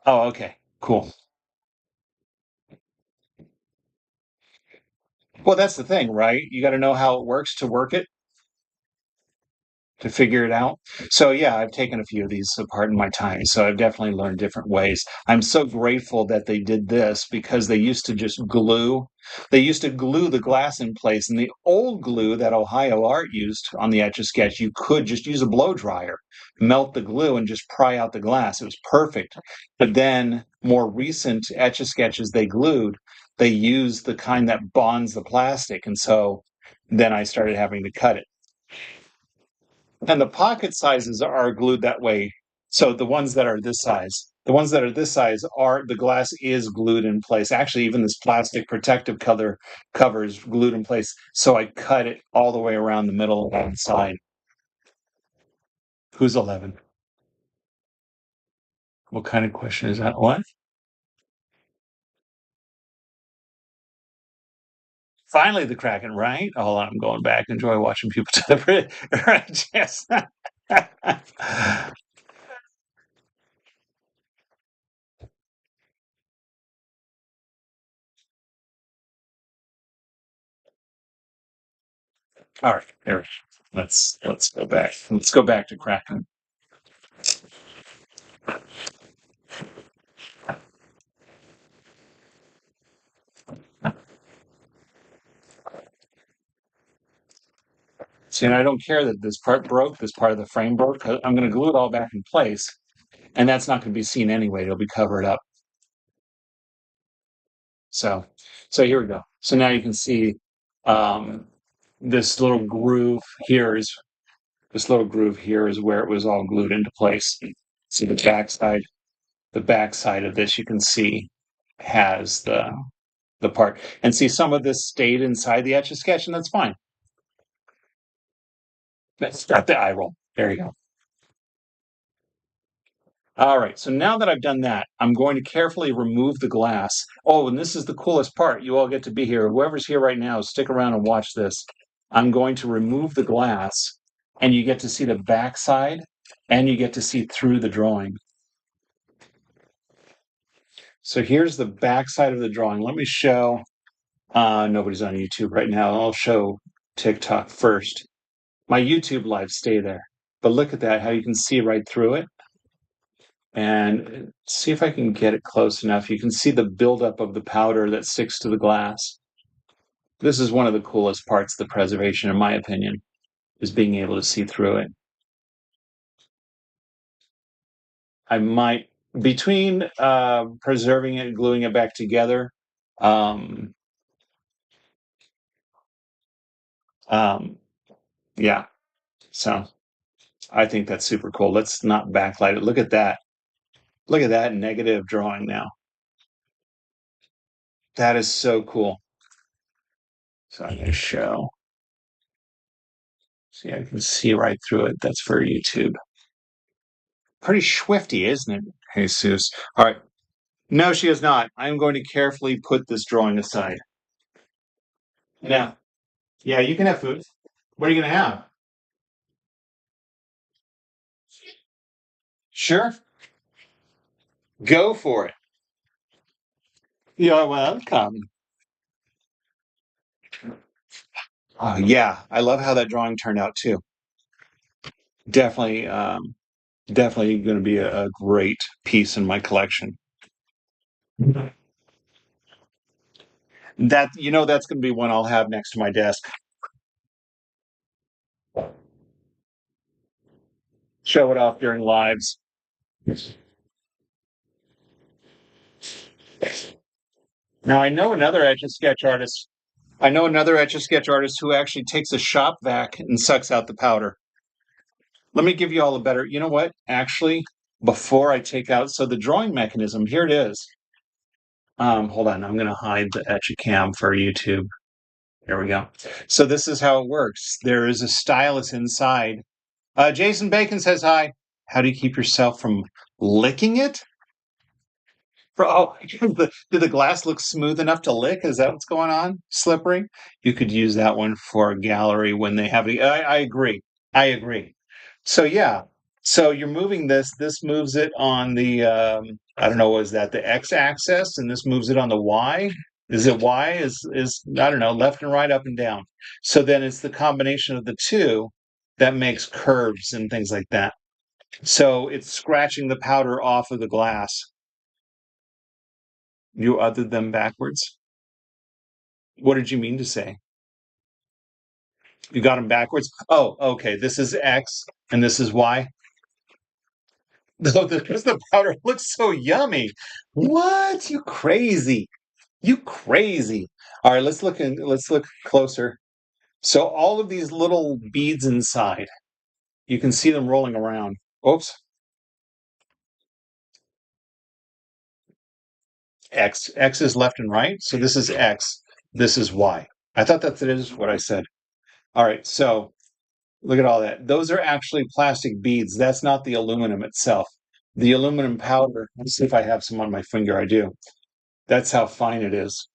Oh, okay, cool. Well, that's the thing, right? You got to know how it works to work it, to figure it out. So yeah, I've taken a few of these apart in my time. So I've definitely learned different ways. I'm so grateful that they did this because they used to glue the glass in place. And the old glue that Ohio Art used on the Etch A Sketch, you could just use a blow dryer, melt the glue and just pry out the glass. It was perfect. But then more recent Etch A Sketches they used the kind that bonds the plastic. And so then I started having to cut it. And the pocket sizes are glued that way. So the ones that are this size are the glass is glued in place. Actually, even this plastic protective cover is glued in place. So I cut it all the way around the middle of one side. Who's 11? What kind of question is that? What? Finally, the Kraken, right? Hold on, I'm going back. Enjoy watching people to the bridge. Right, yes. All right, there. Let's go back. Let's go back to Kraken. See, and I don't care that this part broke, this part of the frame broke. I'm going to glue it all back in place, and that's not going to be seen anyway. It'll be covered up. So, so here we go. So now you can see um, this little groove here is this little groove here is where it was all glued into place. See the backside of this you can see has the part, and see some of this stayed inside the Etch A Sketch, and that's fine. That's got the eye roll. There you go. All right, so now that I've done that, I'm going to carefully remove the glass. Oh, and this is the coolest part. You all get to be here. Whoever's here right now, stick around and watch this. I'm going to remove the glass, and you get to see the backside, and you get to see through the drawing. So here's the backside of the drawing. Let me show. Nobody's on YouTube right now. I'll show TikTok first. My YouTube lives stay there. But look at that, how you can see right through it. And see if I can get it close enough. You can see the buildup of the powder that sticks to the glass. This is one of the coolest parts of the preservation, in my opinion, is being able to see through it. I might, between preserving it and gluing it back together, um, um, yeah. So I think that's super cool. Let's not backlight it. Look at that. Look at that negative drawing now. That is so cool. So I'm going to show. See, I can see right through it. That's for YouTube. Pretty swifty, isn't it, Jesus? All right. No, she is not. I'm going to carefully put this drawing aside. Now, yeah, you can have food. What are you going to have? Sure. Go for it. You're welcome. Oh, yeah. I love how that drawing turned out, too. Definitely, definitely going to be a great piece in my collection. That's going to be one I'll have next to my desk. Show it off during lives. Now I know another Etch A Sketch artist. I know another Etch A Sketch artist who actually takes a shop vac and sucks out the powder. Let me give you all a better. You know what? Actually, before I take out, so the drawing mechanism here it is. Hold on, I'm going to hide the Etch A Cam for YouTube. There we go. So this is how it works. There is a stylus inside. Jason Bacon says hi. How do you keep yourself from licking it? Oh, did the glass look smooth enough to lick? Is that what's going on? Slippery? You could use that one for a gallery when they have it. I agree. I agree. So yeah. So you're moving this. This moves it on the I don't know, was that the X axis, and this moves it on the Y? Is it Y? Is I don't know, left and right, up and down. So then it's the combination of the two that makes curves and things like that. So it's scratching the powder off of the glass. You othered them backwards? What did you mean to say? You got them backwards? Oh, okay. This is X and this is Y. No, because the powder looks so yummy. What? You crazy. You crazy. All right, let's look closer. So all of these little beads inside, you can see them rolling around. Oops. X. X is left and right. So this is X. This is Y. I thought that is what I said. All right. So look at all that. Those are actually plastic beads. That's not the aluminum itself. The aluminum powder, let's see if I have some on my finger. I do. That's how fine it is.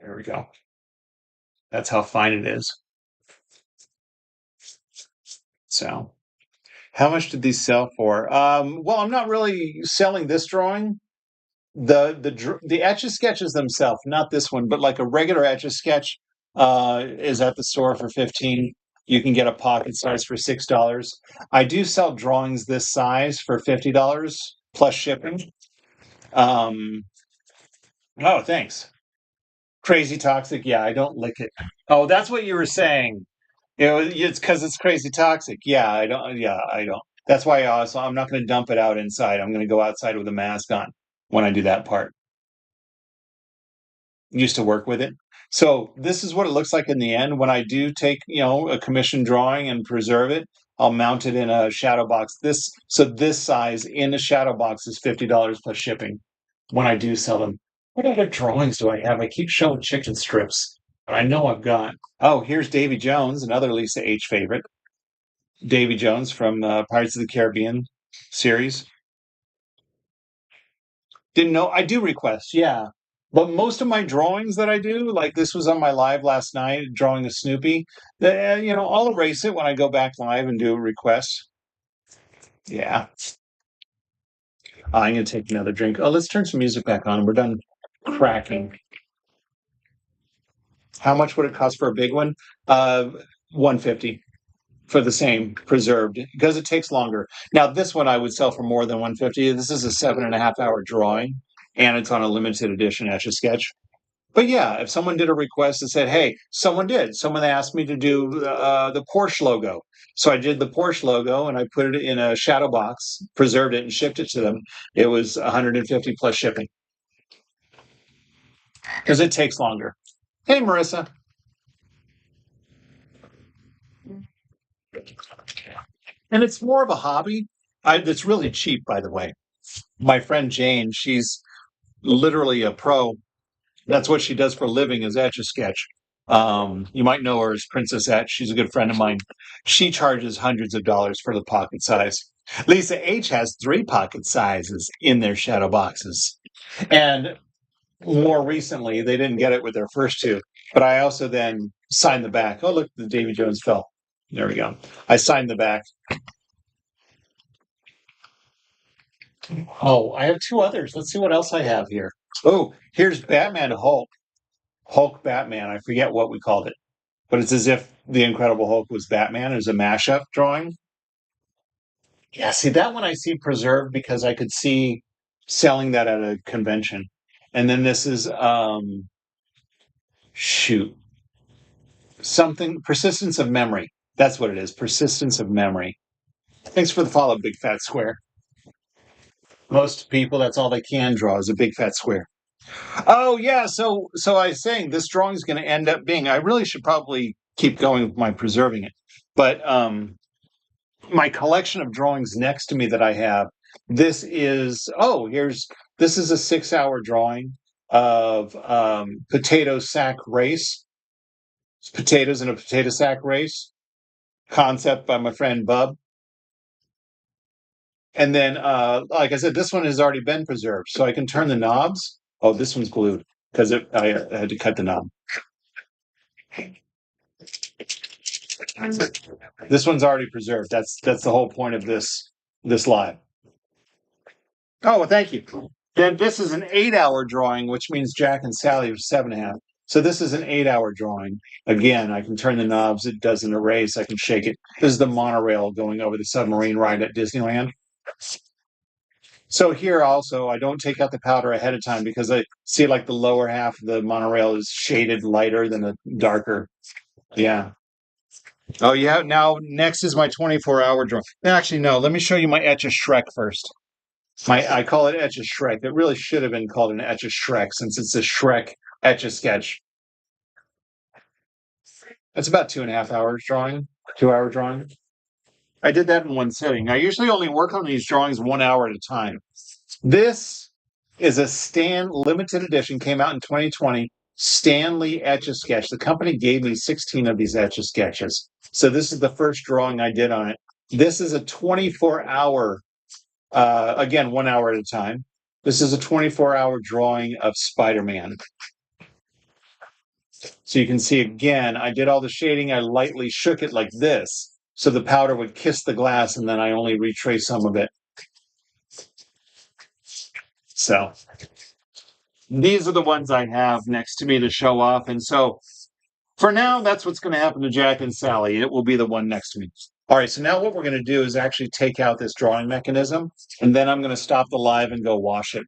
There we go. That's how fine it is. So, how much did these sell for? Well, I'm not really selling this drawing. The Etch A Sketches themselves, not this one, but like a regular Etch A Sketch, is at the store for 15. You can get a pocket size for $6. I do sell drawings this size for $50 plus shipping. Um, oh, thanks. Crazy toxic. Yeah, I don't lick it. Oh, that's what you were saying. It's because it's crazy toxic. Yeah, I don't. Yeah, I don't. That's why also I'm not going to dump it out inside. I'm going to go outside with a mask on when I do that part. Used to work with it. So this is what it looks like in the end. When I do take, a commission drawing and preserve it, I'll mount it in a shadow box. This size in a shadow box is $50 plus shipping when I do sell them. What other drawings do I have? I keep showing chicken strips, but I know I've got. Oh, here's Davy Jones, another Lisa H favorite. Davy Jones from Pirates of the Caribbean series. Didn't know. I do request, yeah. But most of my drawings that I do, like this was on my live last night, drawing a Snoopy. I'll erase it when I go back live and do a request. Yeah. I'm gonna take another drink. Oh, let's turn some music back on. We're done cracking. How much would it cost for a big one? 150 for the same preserved because it takes longer. Now this one I would sell for more than 150. This is a 7.5 hour drawing, and it's on a limited edition Etch A Sketch. But yeah, if someone did a request and said, "Hey, someone asked me to do the Porsche logo," so I did the Porsche logo and I put it in a shadow box, preserved it, and shipped it to them. It was 150 plus shipping because it takes longer. Hey, Marissa, and it's more of a hobby. It's really cheap, by the way. My friend Jane, she's literally a pro. That's what she does for a living is Etch A Sketch. You might know her as Princess Etch. She's a good friend of mine. She charges hundreds of dollars for the pocket size. Lisa H has 3 pocket sizes in their shadow boxes. And more recently, they didn't get it with their first 2. But I also then signed the back. Oh, look, the Davy Jones fell. There we go. I signed the back. Oh, I have 2 others. Let's see what else I have here. Oh, here's Batman Hulk. Hulk Batman. I forget what we called it. But it's as if the Incredible Hulk was Batman as a mashup drawing. Yeah, see that one I see preserved because I could see selling that at a convention. And then this is shoot. Something persistence of memory. That's what it is. Persistence of memory. Thanks for the follow, big fat square. Most people that's all they can draw is a big fat square. Oh yeah, so I was saying this drawing is going to end up being I really should probably keep going with my preserving it. But my collection of drawings next to me that I have. This is a 6-hour drawing of potato sack race. It's potatoes in a potato sack race. Concept by my friend Bub. And then, like I said, this one has already been preserved, so I can turn the knobs. Oh, this one's glued because I had to cut the knob. This one's already preserved. That's the whole point of this live. Oh, well, thank you. Then this is an 8-hour drawing, which means Jack and Sally are 7.5. So this is an 8-hour drawing. Again, I can turn the knobs. It doesn't erase. I can shake it. This is the monorail going over the submarine ride at Disneyland. So here also, I don't take out the powder ahead of time because I see like the lower half of the monorail is shaded lighter than the darker. Yeah. Oh, yeah. Now, next is my 24-hour drawing. Actually, no. Let me show you my Etch A Shrek first. I call it Etch A Shrek. It really should have been called an Etch A Shrek since it's a Shrek Etch A Sketch. It's about 2.5 hours drawing, 2-hour drawing. I did that in one sitting. I usually only work on these drawings 1 hour at a time. This is a Stan limited edition, came out in 2020. Stanley Etch A Sketch. The company gave me 16 of these Etch A Sketches. So this is the first drawing I did on it. This is a 24-hour, again, 1 hour at a time. This is a 24-hour drawing of Spider-Man. So you can see again, I did all the shading. I lightly shook it like this. So the powder would kiss the glass and then I only retrace some of it. So these are the ones I have next to me to show off. And so for now, that's what's going to happen to Jack and Sally. It will be the one next to me. All right, so now what we're going to do is actually take out this drawing mechanism, and then I'm going to stop the live and go wash it.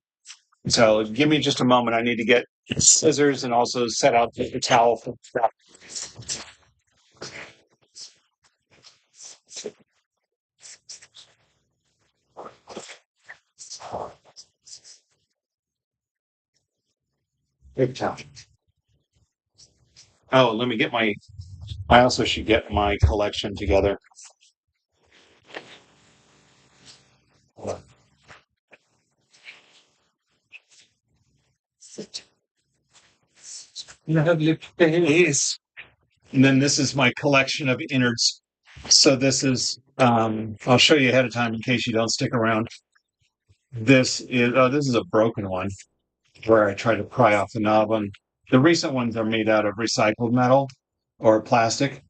So give me just a moment. I need to get scissors and also set out the towel for that. Big towel. Oh, let me get my. I also should get my collection together. Lovely face. And then this is my collection of innards. So this is, I'll show you ahead of time in case you don't stick around. This is a broken one where I try to pry off the knob on. The recent ones are made out of recycled metal or plastic.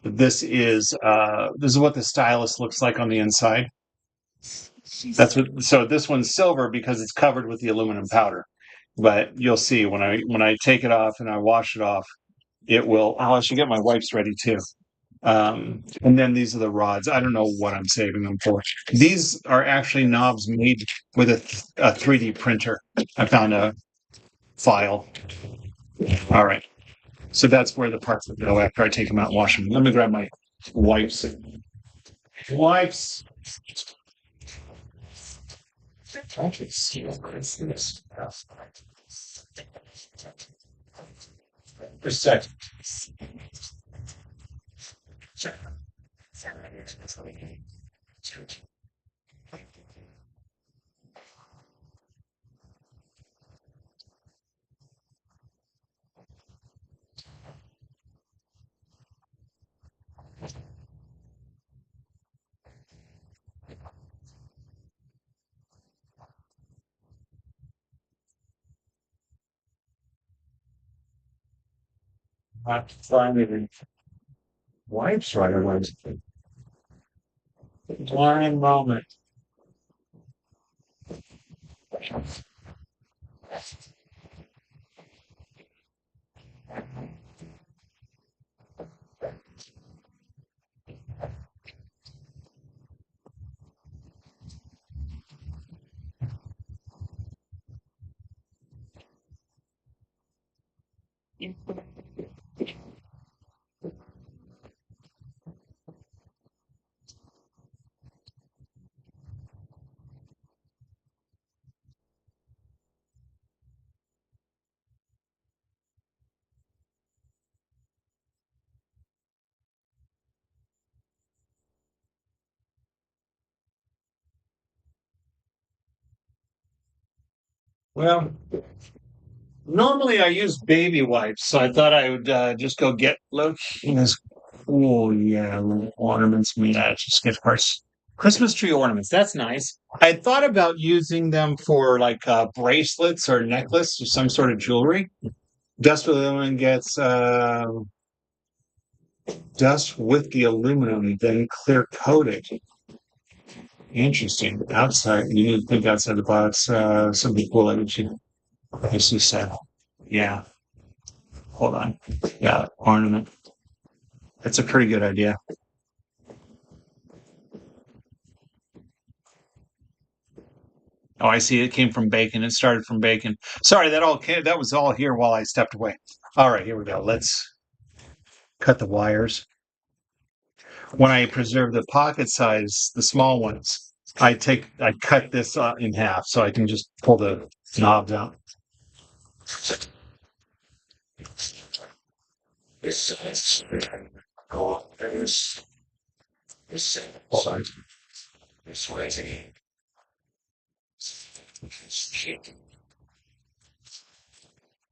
This is what the stylus looks like on the inside. So this one's silver because it's covered with the aluminum powder. But you'll see when I take it off and I wash it off, it will. Oh, I should get my wipes ready too. And then these are the rods. I don't know what I'm saving them for. These are actually knobs made with a 3D printer. I found a file. All right. So that's where the parts would go after I take them out and wash them. Let me grab my wipes. Wipes. For a second. Not finding wipes right away. One moment. Well, normally I use baby wipes, so I thought I would just go get look. Oh yeah, little ornaments made out of sketch parts. Christmas tree ornaments. That's nice. I thought about using them for like bracelets or necklace or some sort of jewelry. Dust with aluminum gets dust with the aluminum, then clear coated. Interesting. Outside, you need to think outside the box. Something cool that we should. As you said, yeah. Hold on. Yeah, ornament. That's a pretty good idea. Oh, I see. It came from bacon. It started from bacon. Sorry, that was all here while I stepped away. All right, here we go. Let's cut the wires. When I preserve the pocket size, the small ones, I cut this in half so I can just pull the knobs out. Hold on.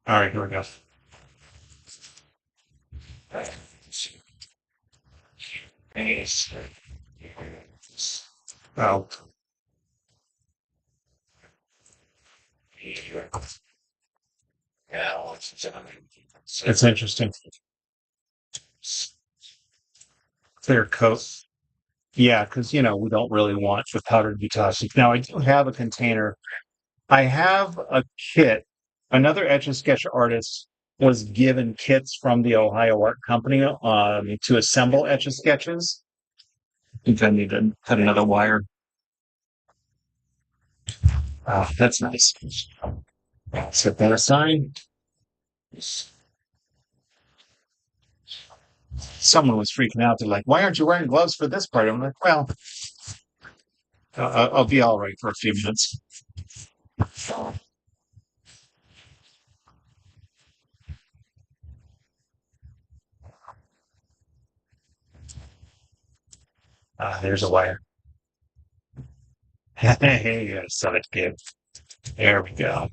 All right, here we go. Oh, it's interesting. Clear coat. Yeah, because we don't really want the powder to be toxic. Now I do have a container. I have a kit. Another Etch A Sketch artist was given kits from the Ohio Art Company to assemble Etch A Sketches. I think I need to cut another wire. Ah, that's nice. Set that aside. Someone was freaking out. They're like, "Why aren't you wearing gloves for this part?" I'm like, "Well, I'll be all right for a few minutes." Ah, there's a wire. Hey, you son of a kid. There we go.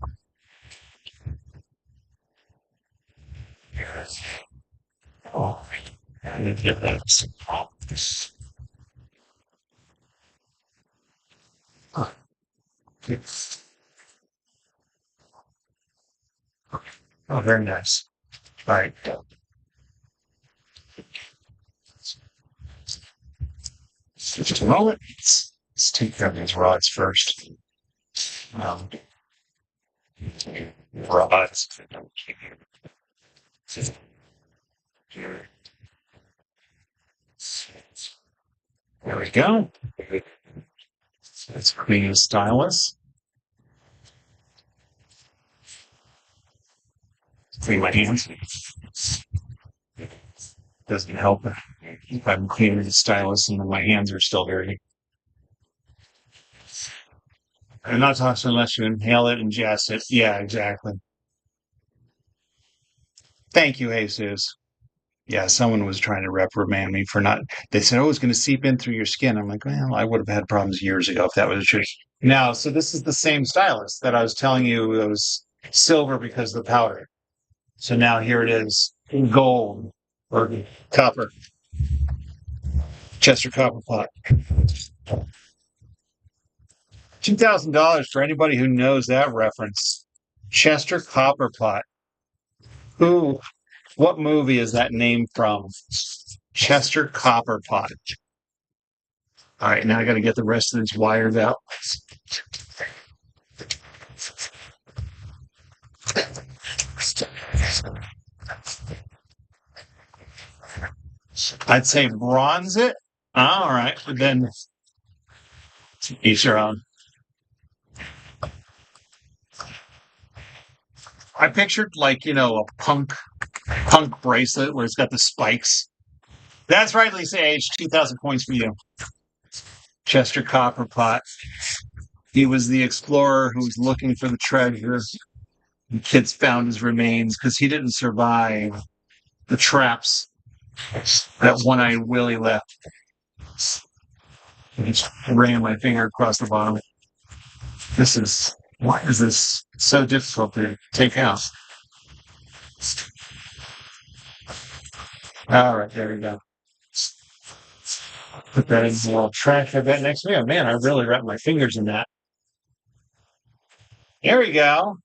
Oh, I need to get that. Huh. Oh, very nice. All right. Just a moment. Let's take care of these rods first. Um, rods. There we go. Let's clean the stylus. Clean my hands. Doesn't help if I'm cleaning the stylus and then my hands are still dirty. And not toxic unless you inhale it, ingest it. Yeah, exactly. Thank you, Jesus. Yeah, someone was trying to reprimand me for not. They said, "Oh, it's going to seep in through your skin." I'm like, "Well, I would have had problems years ago if that was true." Now, so this is the same stylus that I was telling you it was silver because of the powder. So now here it is in gold or copper, Chester copper pot. $2,000 for anybody who knows that reference. Chester copper pot. Who? What movie is that name from? Chester copper pot. All right, now I got to get the rest of these wires out. I'd say bronze it. All right, but then each their own. I pictured like a punk bracelet where it's got the spikes. That's right, Lisa H. 2,000 points for you. Chester Copperpot. He was the explorer who was looking for the treasure. The kids found his remains because he didn't survive the traps that one-eyed Willie left. I just ran my finger across the bottom. Why is this so difficult to take out? All right, there we go. Put that in the little trash I bet next to me. Oh man, I really wrapped my fingers in that. There we go.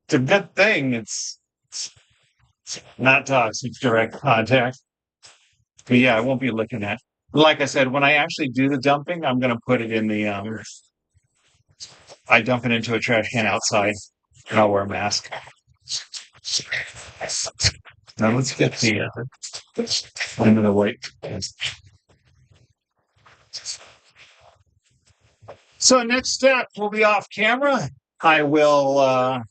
It's a good thing it's not toxic direct contact. But yeah, I won't be looking at. Like I said, when I actually do the dumping, I'm going to put it in the, I dump it into a trash can outside and I'll wear a mask. Now let's get the, I'm going to wait. So next step will be off camera. I will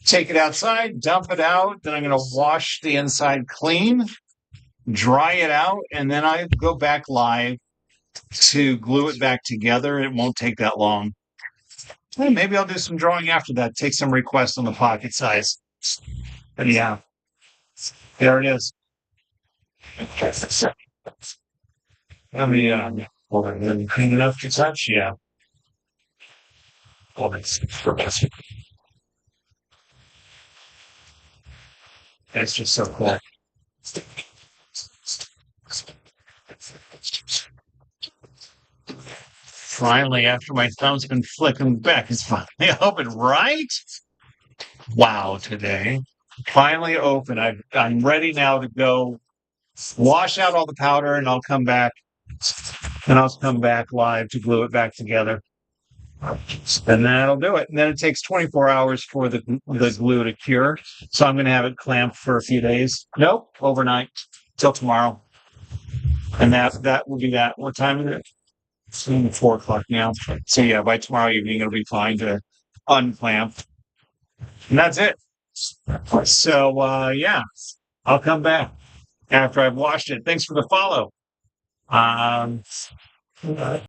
take it outside, dump it out. Then I'm going to wash the inside clean, dry it out, and then I go back live to glue it back together. It won't take that long. Well, maybe I'll do some drawing after that. Take some requests on the pocket size. But yeah, there it is. Let me hold it clean enough to touch. Yeah. Hold it. It's just so cool. Finally, after my thumb's been flicking back, it's finally open, right? Wow, today. Finally open. I'm ready now to go wash out all the powder and I'll come back live to glue it back together. And that'll do it. And then it takes 24 hours for the glue to cure. So I'm going to have it clamped for a few days. Nope, overnight till tomorrow. And that will be that. What time is it? It's 4 o'clock now. So yeah, by tomorrow evening it'll be fine to unclamp. And that's it. So yeah, I'll come back after I've washed it. Thanks for the follow.